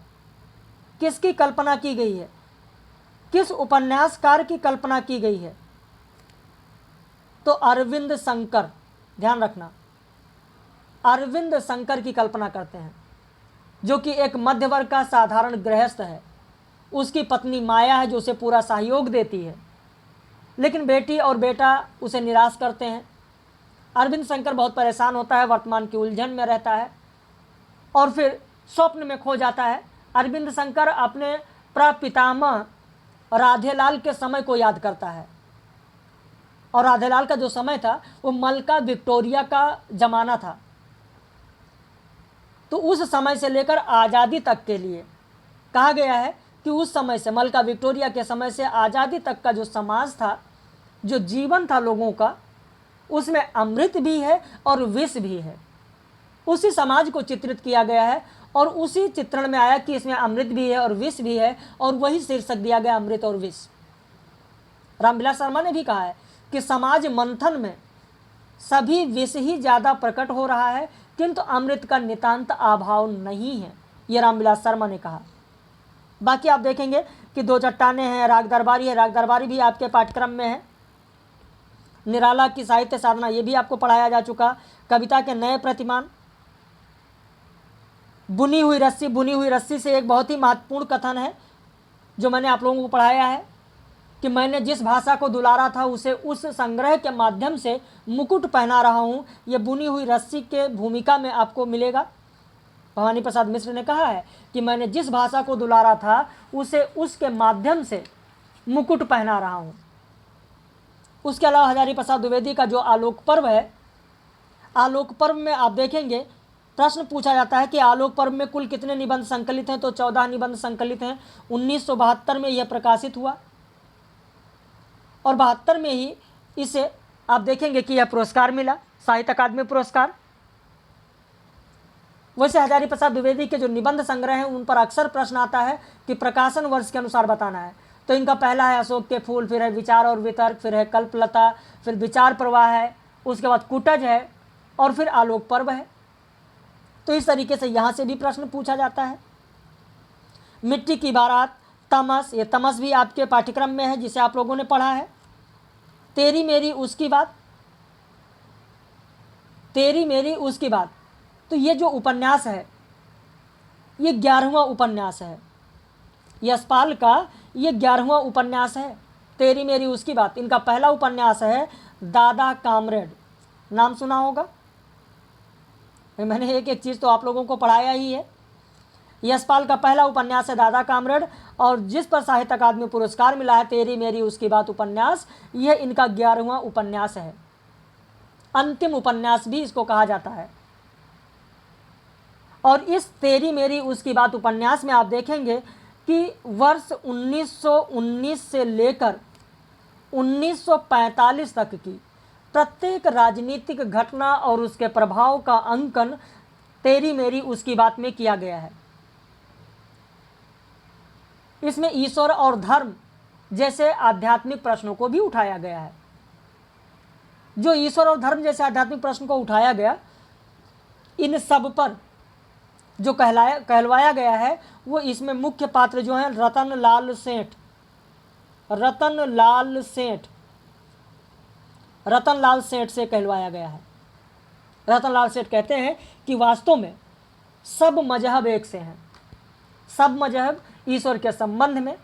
किसकी कल्पना की गई है, किस उपन्यासकार की कल्पना की गई है? तो अरविंद शंकर, ध्यान रखना, अरविंद शंकर की कल्पना करते हैं, जो कि एक मध्य वर्ग का साधारण गृहस्थ है। उसकी पत्नी माया है जो उसे पूरा सहयोग देती है, लेकिन बेटी और बेटा उसे निराश करते हैं। अरविंद शंकर बहुत परेशान होता है, वर्तमान की उलझन में रहता है और फिर स्वप्न में खो जाता है। अरविंद शंकर अपने प्रपितामह राधेलाल के समय को याद करता है, और राधेलाल का जो समय था वो मलका विक्टोरिया का ज़माना था। तो उस समय से लेकर आज़ादी तक के लिए कहा गया है कि उस समय से, मलका विक्टोरिया के समय से आज़ादी तक का जो समाज था, जो जीवन था लोगों का, उसमें अमृत भी है और विष भी है। उसी समाज को चित्रित किया गया है और उसी चित्रण में आया कि इसमें अमृत भी है और विष भी है, और वही शीर्षक दिया गया, अमृत और विष। रामविलास शर्मा ने भी कहा है कि समाज मंथन में सभी विष ही ज़्यादा प्रकट हो रहा है, किंतु अमृत का नितांत अभाव नहीं है, ये रामविलास शर्मा ने कहा। बाकी आप देखेंगे कि दो चट्टानें हैं, राग दरबारी है, राग दरबारी भी आपके पाठ्यक्रम में है। निराला की साहित्य साधना, ये भी आपको पढ़ाया जा चुका। कविता के नए प्रतिमान, बुनी हुई रस्सी, बुनी हुई रस्सी से एक बहुत ही महत्वपूर्ण कथन है जो मैंने आप लोगों को पढ़ाया है कि मैंने जिस भाषा को दुलारा था उसे उस संग्रह के माध्यम से मुकुट पहना रहा हूँ। ये बुनी हुई रस्सी के भूमिका में आपको मिलेगा। भवानी प्रसाद मिश्र ने कहा है कि मैंने जिस भाषा को दुलारा था उसे उसके माध्यम से मुकुट पहना रहा हूँ। उसके अलावा हजारी प्रसाद द्विवेदी का जो आलोक पर्व है, आलोक पर्व में आप देखेंगे प्रश्न पूछा जाता है कि आलोक पर्व में कुल कितने निबंध संकलित हैं, तो 14 निबंध संकलित हैं। 1972 में यह प्रकाशित हुआ और 72 में ही इसे आप देखेंगे कि यह पुरस्कार मिला, साहित्य अकादमी पुरस्कार। वैसे हजारी प्रसाद द्विवेदी के जो निबंध संग्रह हैं उन पर अक्सर प्रश्न आता है कि प्रकाशन वर्ष के अनुसार बताना है। तो इनका पहला है अशोक के फूल, फिर है विचार और वितर्क, फिर है कल्पलता, फिर विचार प्रवाह है, उसके बाद कुटज है और फिर आलोक पर्व है। तो इस तरीके से यहाँ से भी प्रश्न पूछा जाता है। मिट्टी की बारात, तमस, ये तमस भी आपके पाठ्यक्रम में है जिसे आप लोगों ने पढ़ा है। तेरी मेरी उसकी बात, तेरी मेरी उसकी बात, तो ये जो उपन्यास है ये 11वां उपन्यास है। यशपाल का ये 11वां उपन्यास है, तेरी मेरी उसकी बात। इनका पहला उपन्यास है दादा कामरेड, नाम सुना होगा, मैंने एक एक चीज़ तो आप लोगों को पढ़ाया ही है। यशपाल का पहला उपन्यास है दादा कामरेड, और जिस पर साहित्य अकादमी पुरस्कार मिला है तेरी मेरी उसकी बात उपन्यास, यह इनका 11वां उपन्यास है। अंतिम उपन्यास भी इसको कहा जाता है। और इस तेरी मेरी उसकी बात उपन्यास में आप देखेंगे कि वर्ष 1919 से लेकर 1945 तक की प्रत्येक राजनीतिक घटना और उसके प्रभाव का अंकन तेरी मेरी उसकी बात में किया गया है। इसमें ईश्वर और धर्म जैसे आध्यात्मिक प्रश्नों को भी उठाया गया है। जो ईश्वर और धर्म जैसे आध्यात्मिक प्रश्न को उठाया गया, इन सब पर जो कहलवाया गया है वो इसमें मुख्य पात्र जो हैं रतन लाल सेठ, रतनलाल सेठ, रतनलाल सेठ से कहलवाया गया है। रतनलाल सेठ कहते हैं कि वास्तव में सब मजहब एक से हैं। सब मजहब ईश्वर के संबंध में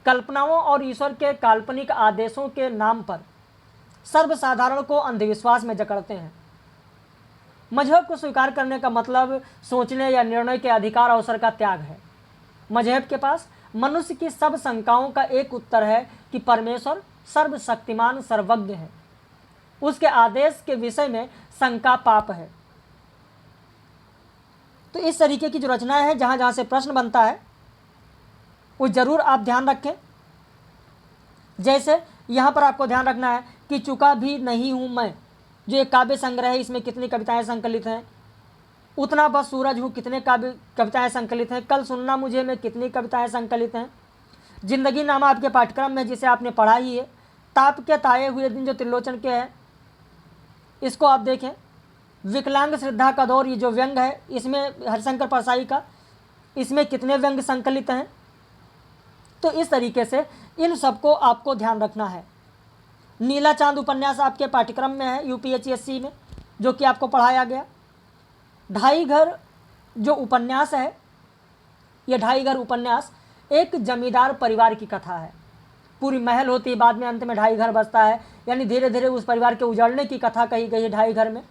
कल्पनाओं और ईश्वर के काल्पनिक आदेशों के नाम पर सर्वसाधारण को अंधविश्वास में जकड़ते हैं। मजहब को स्वीकार करने का मतलब सोचने या निर्णय के अधिकार अवसर का त्याग है। मजहब के पास मनुष्य की सब शंकाओं का एक उत्तर है कि परमेश्वर सर्वशक्तिमान सर्वज्ञ है। उसके आदेश के विषय में शंका पाप है। तो इस तरीके की जो रचनाएं हैं, जहाँ जहाँ से प्रश्न बनता है वो ज़रूर आप ध्यान रखें। जैसे यहाँ पर आपको ध्यान रखना है कि चुका भी नहीं हूँ मैं, जो एक काव्य संग्रह है, इसमें कितनी कविताएं संकलित हैं। उतना बस सूरज हूँ, कितने कविताएं संकलित हैं। कल सुनना मुझे में कितनी कविताएं संकलित हैं। जिंदगी नामा आपके पाठ्यक्रम में जिसे आपने पढ़ा ही है। ताप के ताए हुए दिन जो त्रिलोचन के है, इसको आप देखें। विकलांग श्रद्धा का दौर, ये जो व्यंग है, इसमें हरिशंकर परसाई का, इसमें कितने व्यंग संकलित हैं। तो इस तरीके से इन सबको आपको ध्यान रखना है। नीला चांद उपन्यास आपके पाठ्यक्रम में है यूपीएचएससी में, जो कि आपको पढ़ाया गया। ढाई घर जो उपन्यास है, ये ढाई घर उपन्यास एक जमींदार परिवार की कथा है। पूरी महल होती है, बाद में अंत में ढाई घर बसता है, यानी धीरे धीरे उस परिवार के उजड़ने की कथा कही गई है ढाई घर में।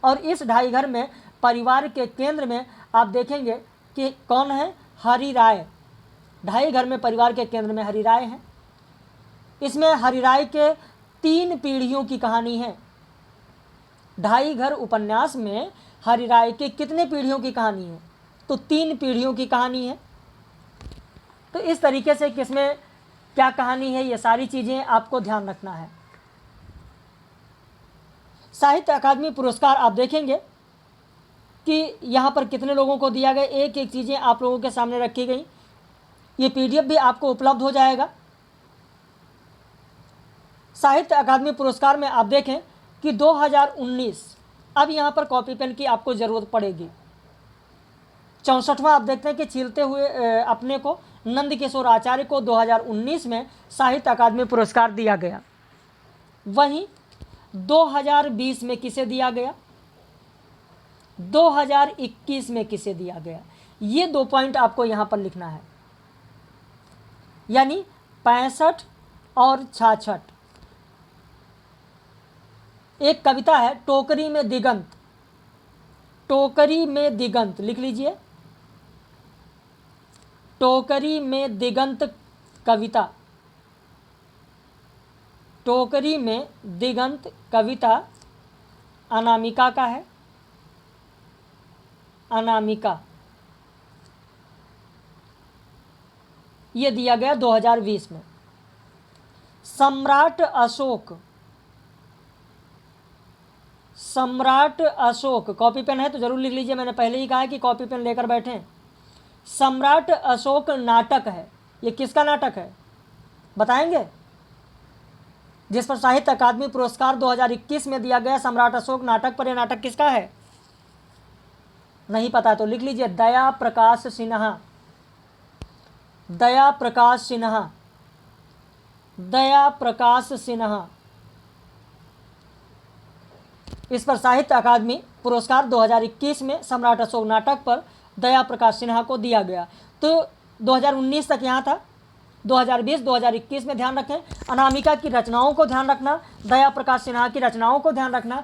और इस ढाई घर में परिवार के केंद्र में आप देखेंगे कि कौन है, हरि राय। ढाई घर में परिवार के केंद्र में हरि राय हैं। इसमें हरि राय के 3 पीढ़ियों की कहानी है। ढाई घर उपन्यास में हरि राय के कितने पीढ़ियों की कहानी है? तो 3 पीढ़ियों की कहानी है। तो इस तरीके से किसमें क्या कहानी है, ये सारी चीज़ें आपको ध्यान रखना है। साहित्य अकादमी पुरस्कार आप देखेंगे कि यहाँ पर कितने लोगों को दिया गया, एक एक चीज़ें आप लोगों के सामने रखी गई। ये पीडीएफ भी आपको उपलब्ध हो जाएगा। साहित्य अकादमी पुरस्कार में आप देखें कि 2019, अब यहाँ पर कॉपी पेन की आपको ज़रूरत पड़ेगी। 64वां आप देखते हैं कि छीलते हुए अपने को नंदकिशोर आचार्य को 2019 में साहित्य अकादमी पुरस्कार दिया गया। वहीं 2020 में किसे दिया गया, 2021 में किसे दिया गया, ये 2 पॉइंट आपको यहाँ पर लिखना है। यानी 65 और 66। एक कविता है टोकरी में दिगंत, टोकरी में दिगंत लिख लीजिए। टोकरी में दिगंत कविता, टोकरी में दिगंत कविता अनामिका का है। अनामिका ये दिया गया 2020 में। सम्राट अशोक, सम्राट अशोक, कॉपी पेन है तो जरूर लिख लीजिए। मैंने पहले ही कहा है कि कॉपी पेन लेकर बैठें। सम्राट अशोक नाटक है। ये किसका नाटक है बताएंगे? जिस पर साहित्य अकादमी पुरस्कार 2021 में दिया गया, सम्राट अशोक नाटक पर। यह नाटक किसका है नहीं पता तो लिख लीजिए, दया प्रकाश सिन्हा। दया प्रकाश सिन्हा, दया प्रकाश सिन्हा। इस पर साहित्य अकादमी पुरस्कार 2021 में सम्राट अशोक नाटक पर दया प्रकाश सिन्हा को दिया गया। तो 2019 तक यहाँ था। 2020 2021 में ध्यान रखें। अनामिका की रचनाओं को ध्यान रखना, दया प्रकाश सिन्हा की रचनाओं को ध्यान रखना।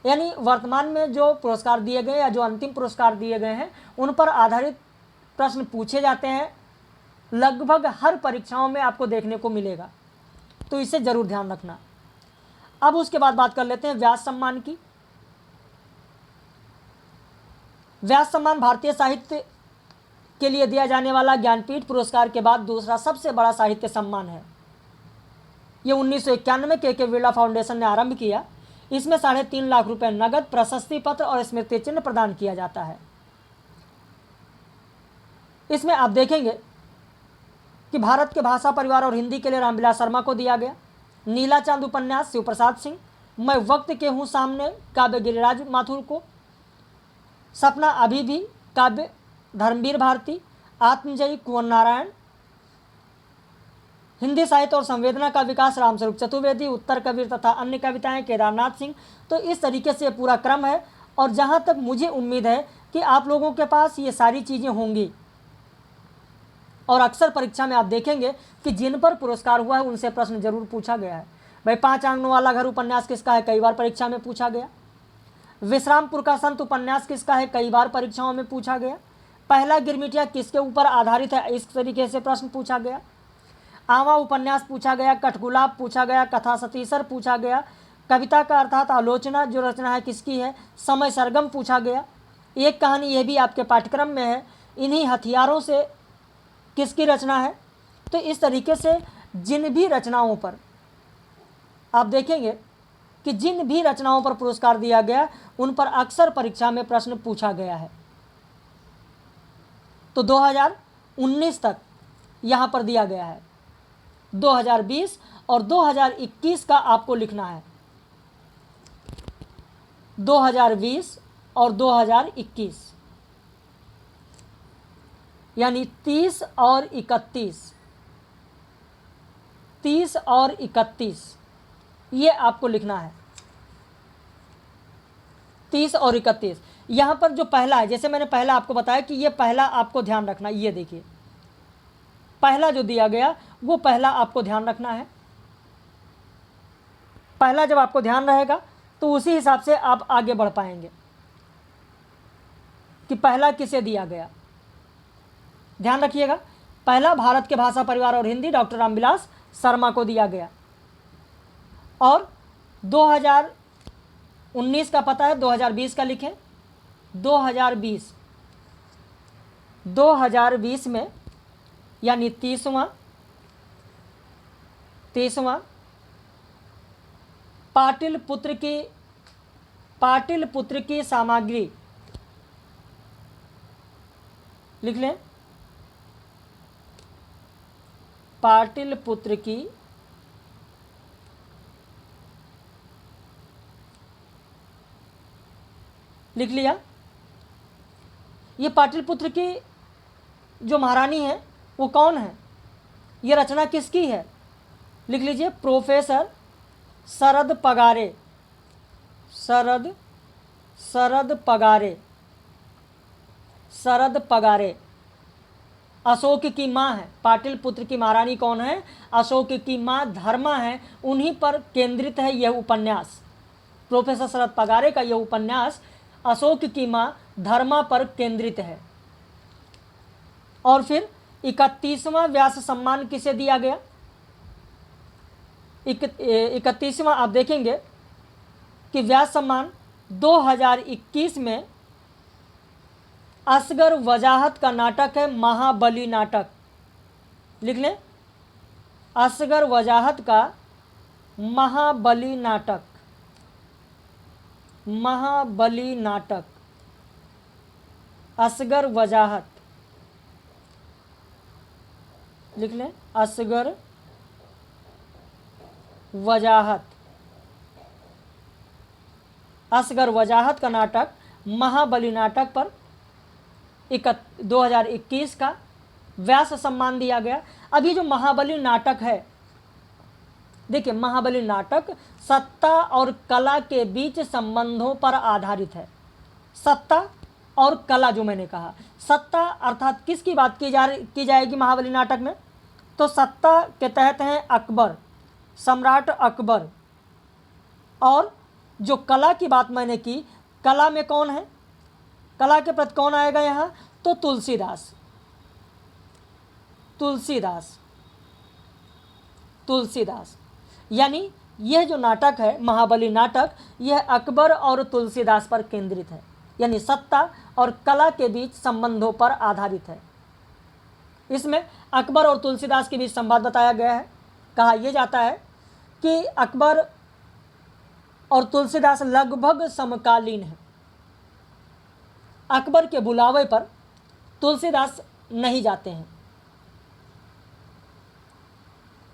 यानी वर्तमान में जो पुरस्कार दिए गए या जो अंतिम पुरस्कार दिए गए हैं, उन पर आधारित प्रश्न पूछे जाते हैं। लगभग हर परीक्षाओं में आपको देखने को मिलेगा, तो इसे जरूर ध्यान रखना। अब उसके बाद बात कर लेते हैं व्यास सम्मान की। व्यास सम्मान भारतीय साहित्य के लिए दिया जाने वाला ज्ञानपीठ पुरस्कार के बाद दूसरा सबसे बड़ा साहित्य सम्मान है। यह 1991 में के बिरला फाउंडेशन ने आरंभ किया। इसमें 3.5 लाख रुपए नगद, प्रशस्ति पत्र और स्मृति चिन्ह प्रदान किया जाता है। इसमें आप देखेंगे कि भारत के भाषा परिवार और हिंदी के लिए रामविलास शर्मा को दिया गया। नीला चांद उपन्यास शिव प्रसाद सिंह, मैं वक्त के हूँ सामने काव्य गिरिराज माथुर को, सपना अभी भी काव्य धर्मवीर भारती, आत्मजयी कुंवर नारायण, हिंदी साहित्य और संवेदना का विकास रामस्वरूप चतुर्वेदी, उत्तर कबीर तथा अन्य कविताएं केदारनाथ सिंह। तो इस तरीके से पूरा क्रम है और जहां तक मुझे उम्मीद है कि आप लोगों के पास ये सारी चीज़ें होंगी और अक्सर परीक्षा में आप देखेंगे कि जिन पर पुरस्कार हुआ है उनसे प्रश्न जरूर पूछा गया है। भाई 5 आंगनों वाला घर उपन्यास किसका है, कई बार परीक्षा में पूछा गया। विश्रामपुर का संत उपन्यास किसका है, कई बार परीक्षाओं में पूछा गया। पहला गिरमिटिया किसके ऊपर आधारित है, इस तरीके से प्रश्न पूछा गया। आवा उपन्यास पूछा गया, कठगुलाब पूछा गया, कथा सतीसर पूछा गया, कविता का अर्थात आलोचना जो रचना है किसकी है, समय सरगम पूछा गया। एक कहानी यह भी आपके पाठ्यक्रम में है, इन्हीं हथियारों से किसकी रचना है। तो इस तरीके से जिन भी रचनाओं पर आप देखेंगे कि जिन भी रचनाओं पर पुरस्कार दिया गया उन पर अक्सर परीक्षा में प्रश्न पूछा गया है। तो 2019 तक यहाँ पर दिया गया है, 2020 और 2021 का आपको लिखना है, 2020 और 2021 यानी 30 और 31 ये आपको लिखना है। 30 और 31 यहाँ पर जो पहला है, जैसे मैंने पहला आपको बताया कि ये पहला आपको ध्यान रखना, ये देखिए पहला जो दिया गया वो पहला आपको ध्यान रखना है। पहला जब आपको ध्यान रहेगा तो उसी हिसाब से आप आगे बढ़ पाएंगे कि पहला किसे दिया गया। ध्यान रखिएगा, पहला भारत के भाषा परिवार और हिंदी डॉक्टर रामविलास शर्मा को दिया गया। और 2019 का पता है, 2020 का लिखें। 2020 में यानी 30वां पाटिलपुत्र की सामग्री लिख लें। पाटिलपुत्र की लिख लिया। ये पाटिलपुत्र की जो महारानी है वो कौन है, ये रचना किसकी है, लिख लीजिए। प्रोफेसर शरद पगारे अशोक की माँ है। पाटिलपुत्र की महारानी कौन है, अशोक की माँ धर्मा है, उन्हीं पर केंद्रित है यह उपन्यास। प्रोफेसर शरद पगारे का यह उपन्यास अशोक की माँ धर्मा पर केंद्रित है। और फिर 31वां व्यास सम्मान किसे दिया गया। 31वां आप देखेंगे कि व्यास सम्मान 2021 में असगर वजाहत का नाटक है महाबली नाटक। लिख लें, असगर वजाहत का महाबली नाटक। असगर वजाहत लिख लें, असगर वजाहत का नाटक महाबली नाटक पर 2021 का व्यास सम्मान दिया गया। अब ये जो महाबली नाटक है, देखिए महाबली नाटक सत्ता और कला के बीच संबंधों पर आधारित है। सत्ता और कला, जो मैंने कहा, सत्ता अर्थात किसकी बात की जाएगी महाबली नाटक में, तो सत्ता के तहत हैं अकबर, सम्राट अकबर। और जो कला की बात मैंने की, कला में कौन है, कला के प्रति कौन आएगा यहाँ, तो तुलसीदास। यानी यह जो नाटक है महाबली नाटक, यह अकबर और तुलसीदास पर केंद्रित है, यानी सत्ता और कला के बीच संबंधों पर आधारित है। इसमें अकबर और तुलसीदास के बीच संवाद बताया गया है। कहा यह जाता है कि अकबर और तुलसीदास लगभग समकालीन हैं। अकबर के बुलावे पर तुलसीदास नहीं जाते हैं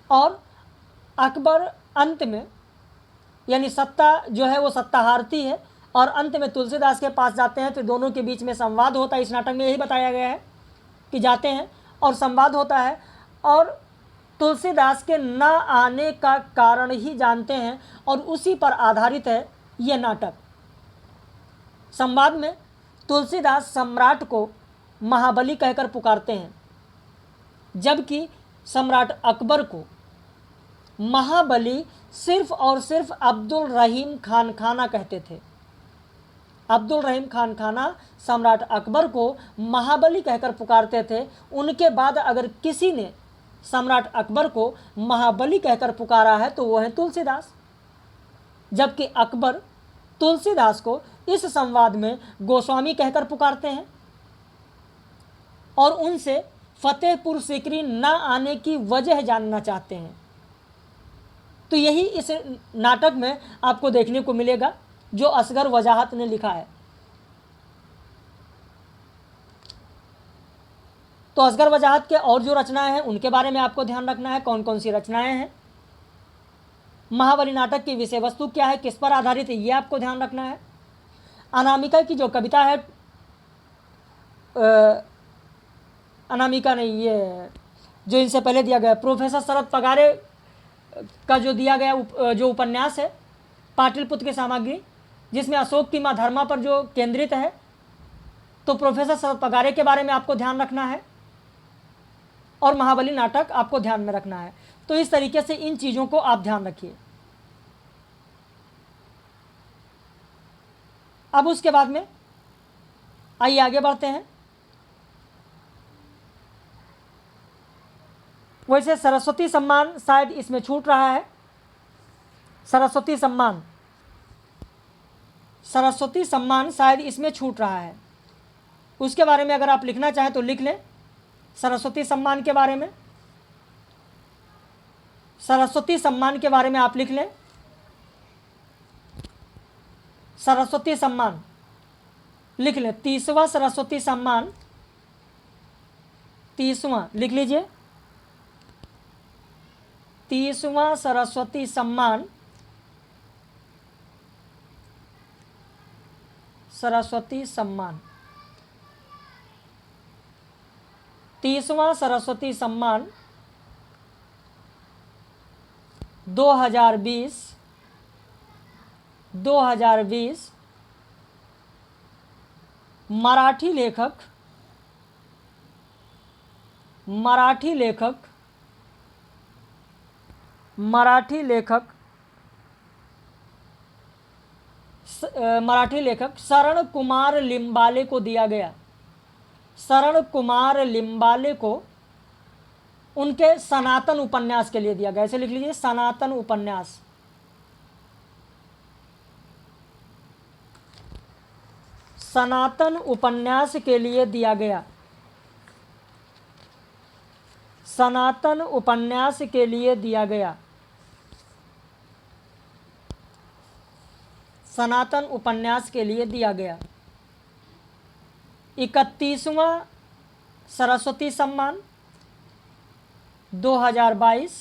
और अकबर अंत में, यानी सत्ता जो है वो सत्ता हारती है और अंत में तुलसीदास के पास जाते हैं। फिर दोनों के बीच में संवाद होता है। इस नाटक में यही बताया गया है कि जाते हैं और संवाद होता है और तुलसीदास के न आने का कारण ही जानते हैं और उसी पर आधारित है ये नाटक। संवाद में तुलसीदास सम्राट को महाबली कहकर पुकारते हैं, जबकि सम्राट अकबर को महाबली सिर्फ और सिर्फ अब्दुल रहीम खान खाना कहते थे। अब्दुल रहीम खान खाना सम्राट अकबर को महाबली कहकर पुकारते थे। उनके बाद अगर किसी ने सम्राट अकबर को महाबली कहकर पुकारा है तो वो है तुलसीदास, जबकि अकबर तुलसीदास को इस संवाद में गोस्वामी कहकर पुकारते हैं और उनसे फतेहपुर सीकरी न आने की वजह जानना चाहते हैं। तो यही इस नाटक में आपको देखने को मिलेगा जो असगर वजाहत ने लिखा है। तो असगर वजाहत के और जो रचनाएं हैं उनके बारे में आपको ध्यान रखना है। कौन कौन सी रचनाएं हैं, महाबली नाटक की विषय वस्तु क्या है, किस पर आधारित है, ये आपको ध्यान रखना है। अनामिका की जो कविता है, अनामिका नहीं, ये जो इनसे पहले दिया गया प्रोफेसर शरद पगारे का जो दिया गया जो उपन्यास है पाटलिपुत्र की सामग्री, जिसमें अशोक की मां धर्मा पर जो केंद्रित है, तो प्रोफेसर शरद पगारे के बारे में आपको ध्यान रखना है और महाबली नाटक आपको ध्यान में रखना है। तो इस तरीके से इन चीज़ों को आप ध्यान रखिए। अब उसके बाद में आइए आगे बढ़ते हैं। वैसे सरस्वती सम्मान शायद इसमें छूट रहा है। सरस्वती सम्मान शायद इसमें छूट रहा है। उसके बारे में अगर आप लिखना चाहें तो लिख लें। सरस्वती सम्मान के बारे में, सरस्वती सम्मान के बारे में आप लिख लें। सरस्वती सम्मान लिख लें। 30वां सरस्वती सम्मान, 30वां लिख लीजिए। 30वां सरस्वती सम्मान, सरस्वती सम्मान, 30वां सरस्वती सम्मान 2020 मराठी लेखक शरण कुमार लिम्बाले को दिया गया। शरण कुमार लिम्बाले को उनके सनातन उपन्यास के लिए दिया गया। ऐसे लिख लीजिए, सनातन उपन्यास। सनातन उपन्यास के लिए दिया गया। सनातन उपन्यास के लिए दिया गया। सनातन उपन्यास के लिए दिया गया। 31वां सरस्वती सम्मान 2022।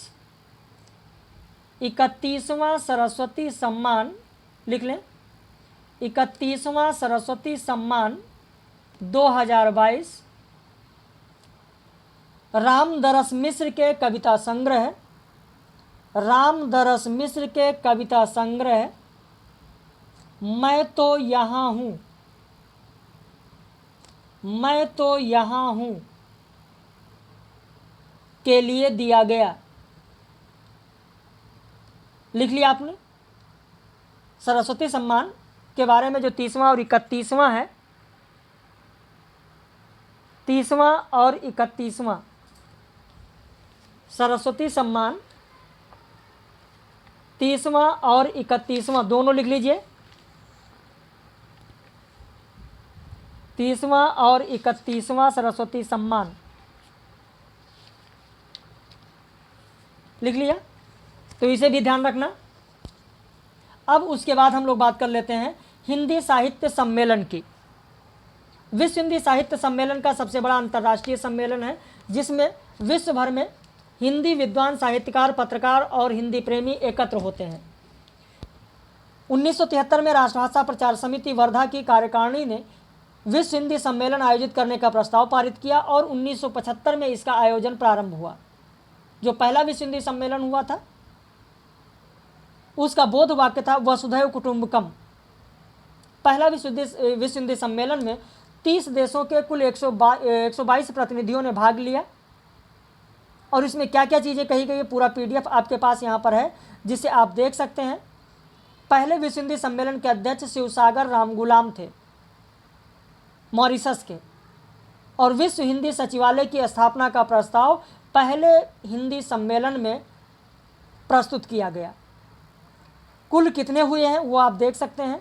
31वां सरस्वती सम्मान लिख लें। 31वां सरस्वती सम्मान 2022 रामदरस मिश्र के कविता संग्रह, रामदरस मिश्र के कविता संग्रह मैं तो यहाँ हूँ, मैं तो यहाँ हूँ के लिए दिया गया। लिख लिया आपने। सरस्वती सम्मान के बारे में जो 30वां और 31वां है, 30वां और 31वां सरस्वती सम्मान, 30वां और 31वां दोनों लिख लीजिए। 30वां और 31वां सरस्वती सम्मान लिख लिया, तो इसे भी ध्यान रखना। अब उसके बाद हम लोग बात कर लेते हैं हिंदी साहित्य सम्मेलन की। विश्व हिंदी साहित्य सम्मेलन का सबसे बड़ा अंतर्राष्ट्रीय सम्मेलन है, जिसमें विश्व भर में हिंदी विद्वान, साहित्यकार, पत्रकार और हिंदी प्रेमी एकत्र होते हैं। 1973 में राष्ट्रभाषा प्रचार समिति वर्धा की कार्यकारिणी ने विश्व हिंदी सम्मेलन आयोजित करने का प्रस्ताव पारित किया और 1975 में इसका आयोजन प्रारंभ हुआ। जो पहला विश्व हिंदी सम्मेलन हुआ था उसका बोध वाक्य था वसुधैव कुटुंबकम। पहला विश्व हिंदी सम्मेलन में 30 देशों के कुल 122 प्रतिनिधियों ने भाग लिया और इसमें क्या क्या चीज़ें कही गई है पूरा PDF आपके पास यहाँ पर है जिसे आप देख सकते हैं। पहले विश्व हिंदी सम्मेलन के अध्यक्ष शिवसागर रामगुलाम थे मॉरिशस के, और विश्व हिंदी सचिवालय की स्थापना का प्रस्ताव पहले हिंदी सम्मेलन में प्रस्तुत किया गया। कुल कितने हुए हैं वो आप देख सकते हैं।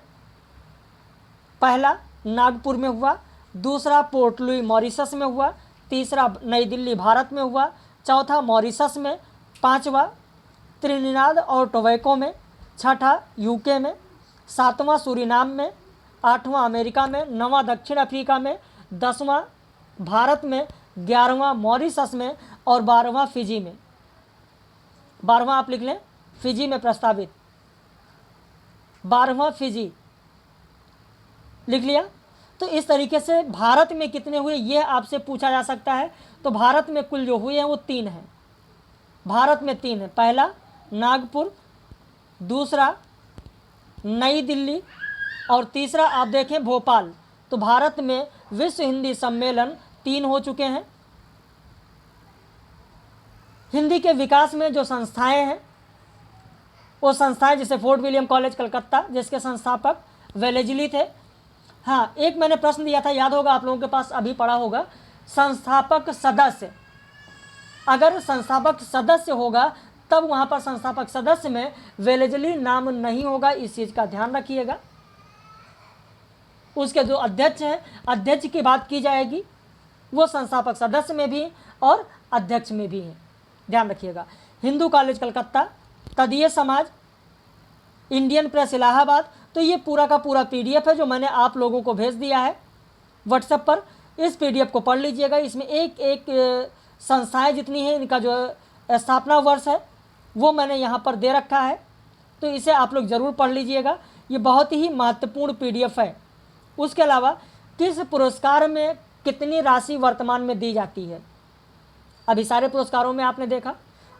पहला नागपुर में हुआ, दूसरा पोर्ट लुई मॉरिशस में हुआ, तीसरा नई दिल्ली भारत में हुआ, चौथा मॉरिशस में, पांचवा त्रिनिदाद और टोबैको में, छठा UK में, सातवां सूरीनाम में, आठवां अमेरिका में, नौवां दक्षिण अफ्रीका में, 10वां भारत में, 11वां मॉरिशस में और 12वां फिजी में। 12वां आप लिख लें, फिजी में प्रस्तावित, 12वां फिजी लिख लिया। तो इस तरीके से भारत में कितने हुए ये आपसे पूछा जा सकता है। तो भारत में कुल जो हुए हैं वो 3 हैं। भारत में 3 है, पहला नागपुर, दूसरा नई दिल्ली और तीसरा आप देखें भोपाल। तो भारत में विश्व हिंदी सम्मेलन 3 हो चुके हैं। हिंदी के विकास में जो संस्थाएं हैं वो संस्थाएं जैसे फोर्ट विलियम कॉलेज कलकत्ता जिसके संस्थापक वेलेजली थे। हाँ, एक मैंने प्रश्न दिया था, याद होगा आप लोगों के पास, अभी पढ़ा होगा, संस्थापक सदस्य। अगर संस्थापक सदस्य होगा तब वहाँ पर संस्थापक सदस्य में वेलेजली नाम नहीं होगा, इस चीज़ का ध्यान रखिएगा। उसके जो अध्यक्ष हैं, अध्यक्ष की बात की जाएगी, वो संस्थापक सदस्य में भी और अध्यक्ष में भी हैं, ध्यान रखिएगा। हिंदू कॉलेज कलकत्ता, तदीय समाज, इंडियन प्रेस इलाहाबाद। तो ये पूरा का पूरा PDF है जो मैंने आप लोगों को भेज दिया है व्हाट्सएप पर। इस PDF को पढ़ लीजिएगा। इसमें एक एक संस्थाएं जितनी हैं इनका जो स्थापना वर्ष है वो मैंने यहाँ पर दे रखा है, तो इसे आप लोग ज़रूर पढ़ लीजिएगा। ये बहुत ही महत्वपूर्ण PDF है। उसके अलावा किस पुरस्कार में कितनी राशि वर्तमान में दी जाती है, अभी सारे पुरस्कारों में आपने देखा,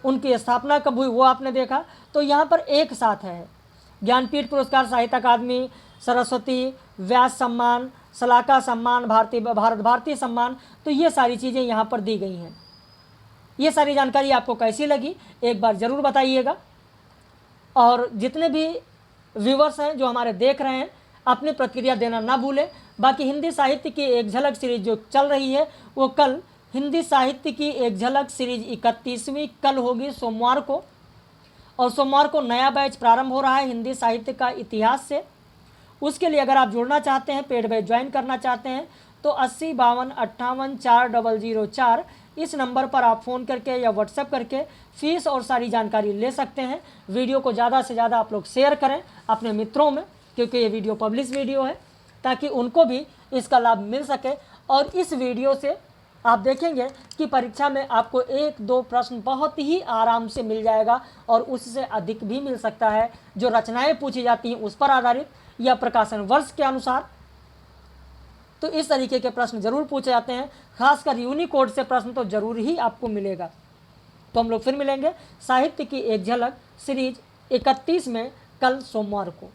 उनकी स्थापना कब हुई वो आपने देखा। तो यहाँ पर एक साथ है ज्ञानपीठ पुरस्कार, साहित्य अकादमी, सरस्वती, व्यास सम्मान, सलाका सम्मान, भारत भारती सम्मान। तो ये सारी चीज़ें यहाँ पर दी गई हैं। ये सारी जानकारी आपको कैसी लगी एक बार ज़रूर बताइएगा। और जितने भी व्यूवर्स हैं जो हमारे देख रहे हैं अपनी प्रतिक्रिया देना ना भूलें। बाकी हिंदी साहित्य की एक झलक सीरीज जो चल रही है वो कल हिंदी साहित्य की एक झलक सीरीज 31वीं कल होगी सोमवार को, और सोमवार को नया बैच प्रारंभ हो रहा है हिंदी साहित्य का इतिहास से। उसके लिए अगर आप जुड़ना चाहते हैं, पेड बैच ज्वाइन करना चाहते हैं तो 80 52 58 4004 इस नंबर पर आप फ़ोन करके या व्हाट्सएप करके फ़ीस और सारी जानकारी ले सकते हैं। वीडियो को ज़्यादा से ज़्यादा आप लोग शेयर करें अपने मित्रों में, क्योंकि ये वीडियो पब्लिश वीडियो है, ताकि उनको भी इसका लाभ मिल सके। और इस वीडियो से आप देखेंगे कि परीक्षा में आपको 1-2 प्रश्न बहुत ही आराम से मिल जाएगा और उससे अधिक भी मिल सकता है। जो रचनाएं पूछी जाती हैं उस पर आधारित या प्रकाशन वर्ष के अनुसार, तो इस तरीके के प्रश्न जरूर पूछे जाते हैं। खासकर यूनिकोड से प्रश्न तो जरूर ही आपको मिलेगा। तो हम लोग फिर मिलेंगे साहित्य की एक झलक सीरीज 31 में कल सोमवार को।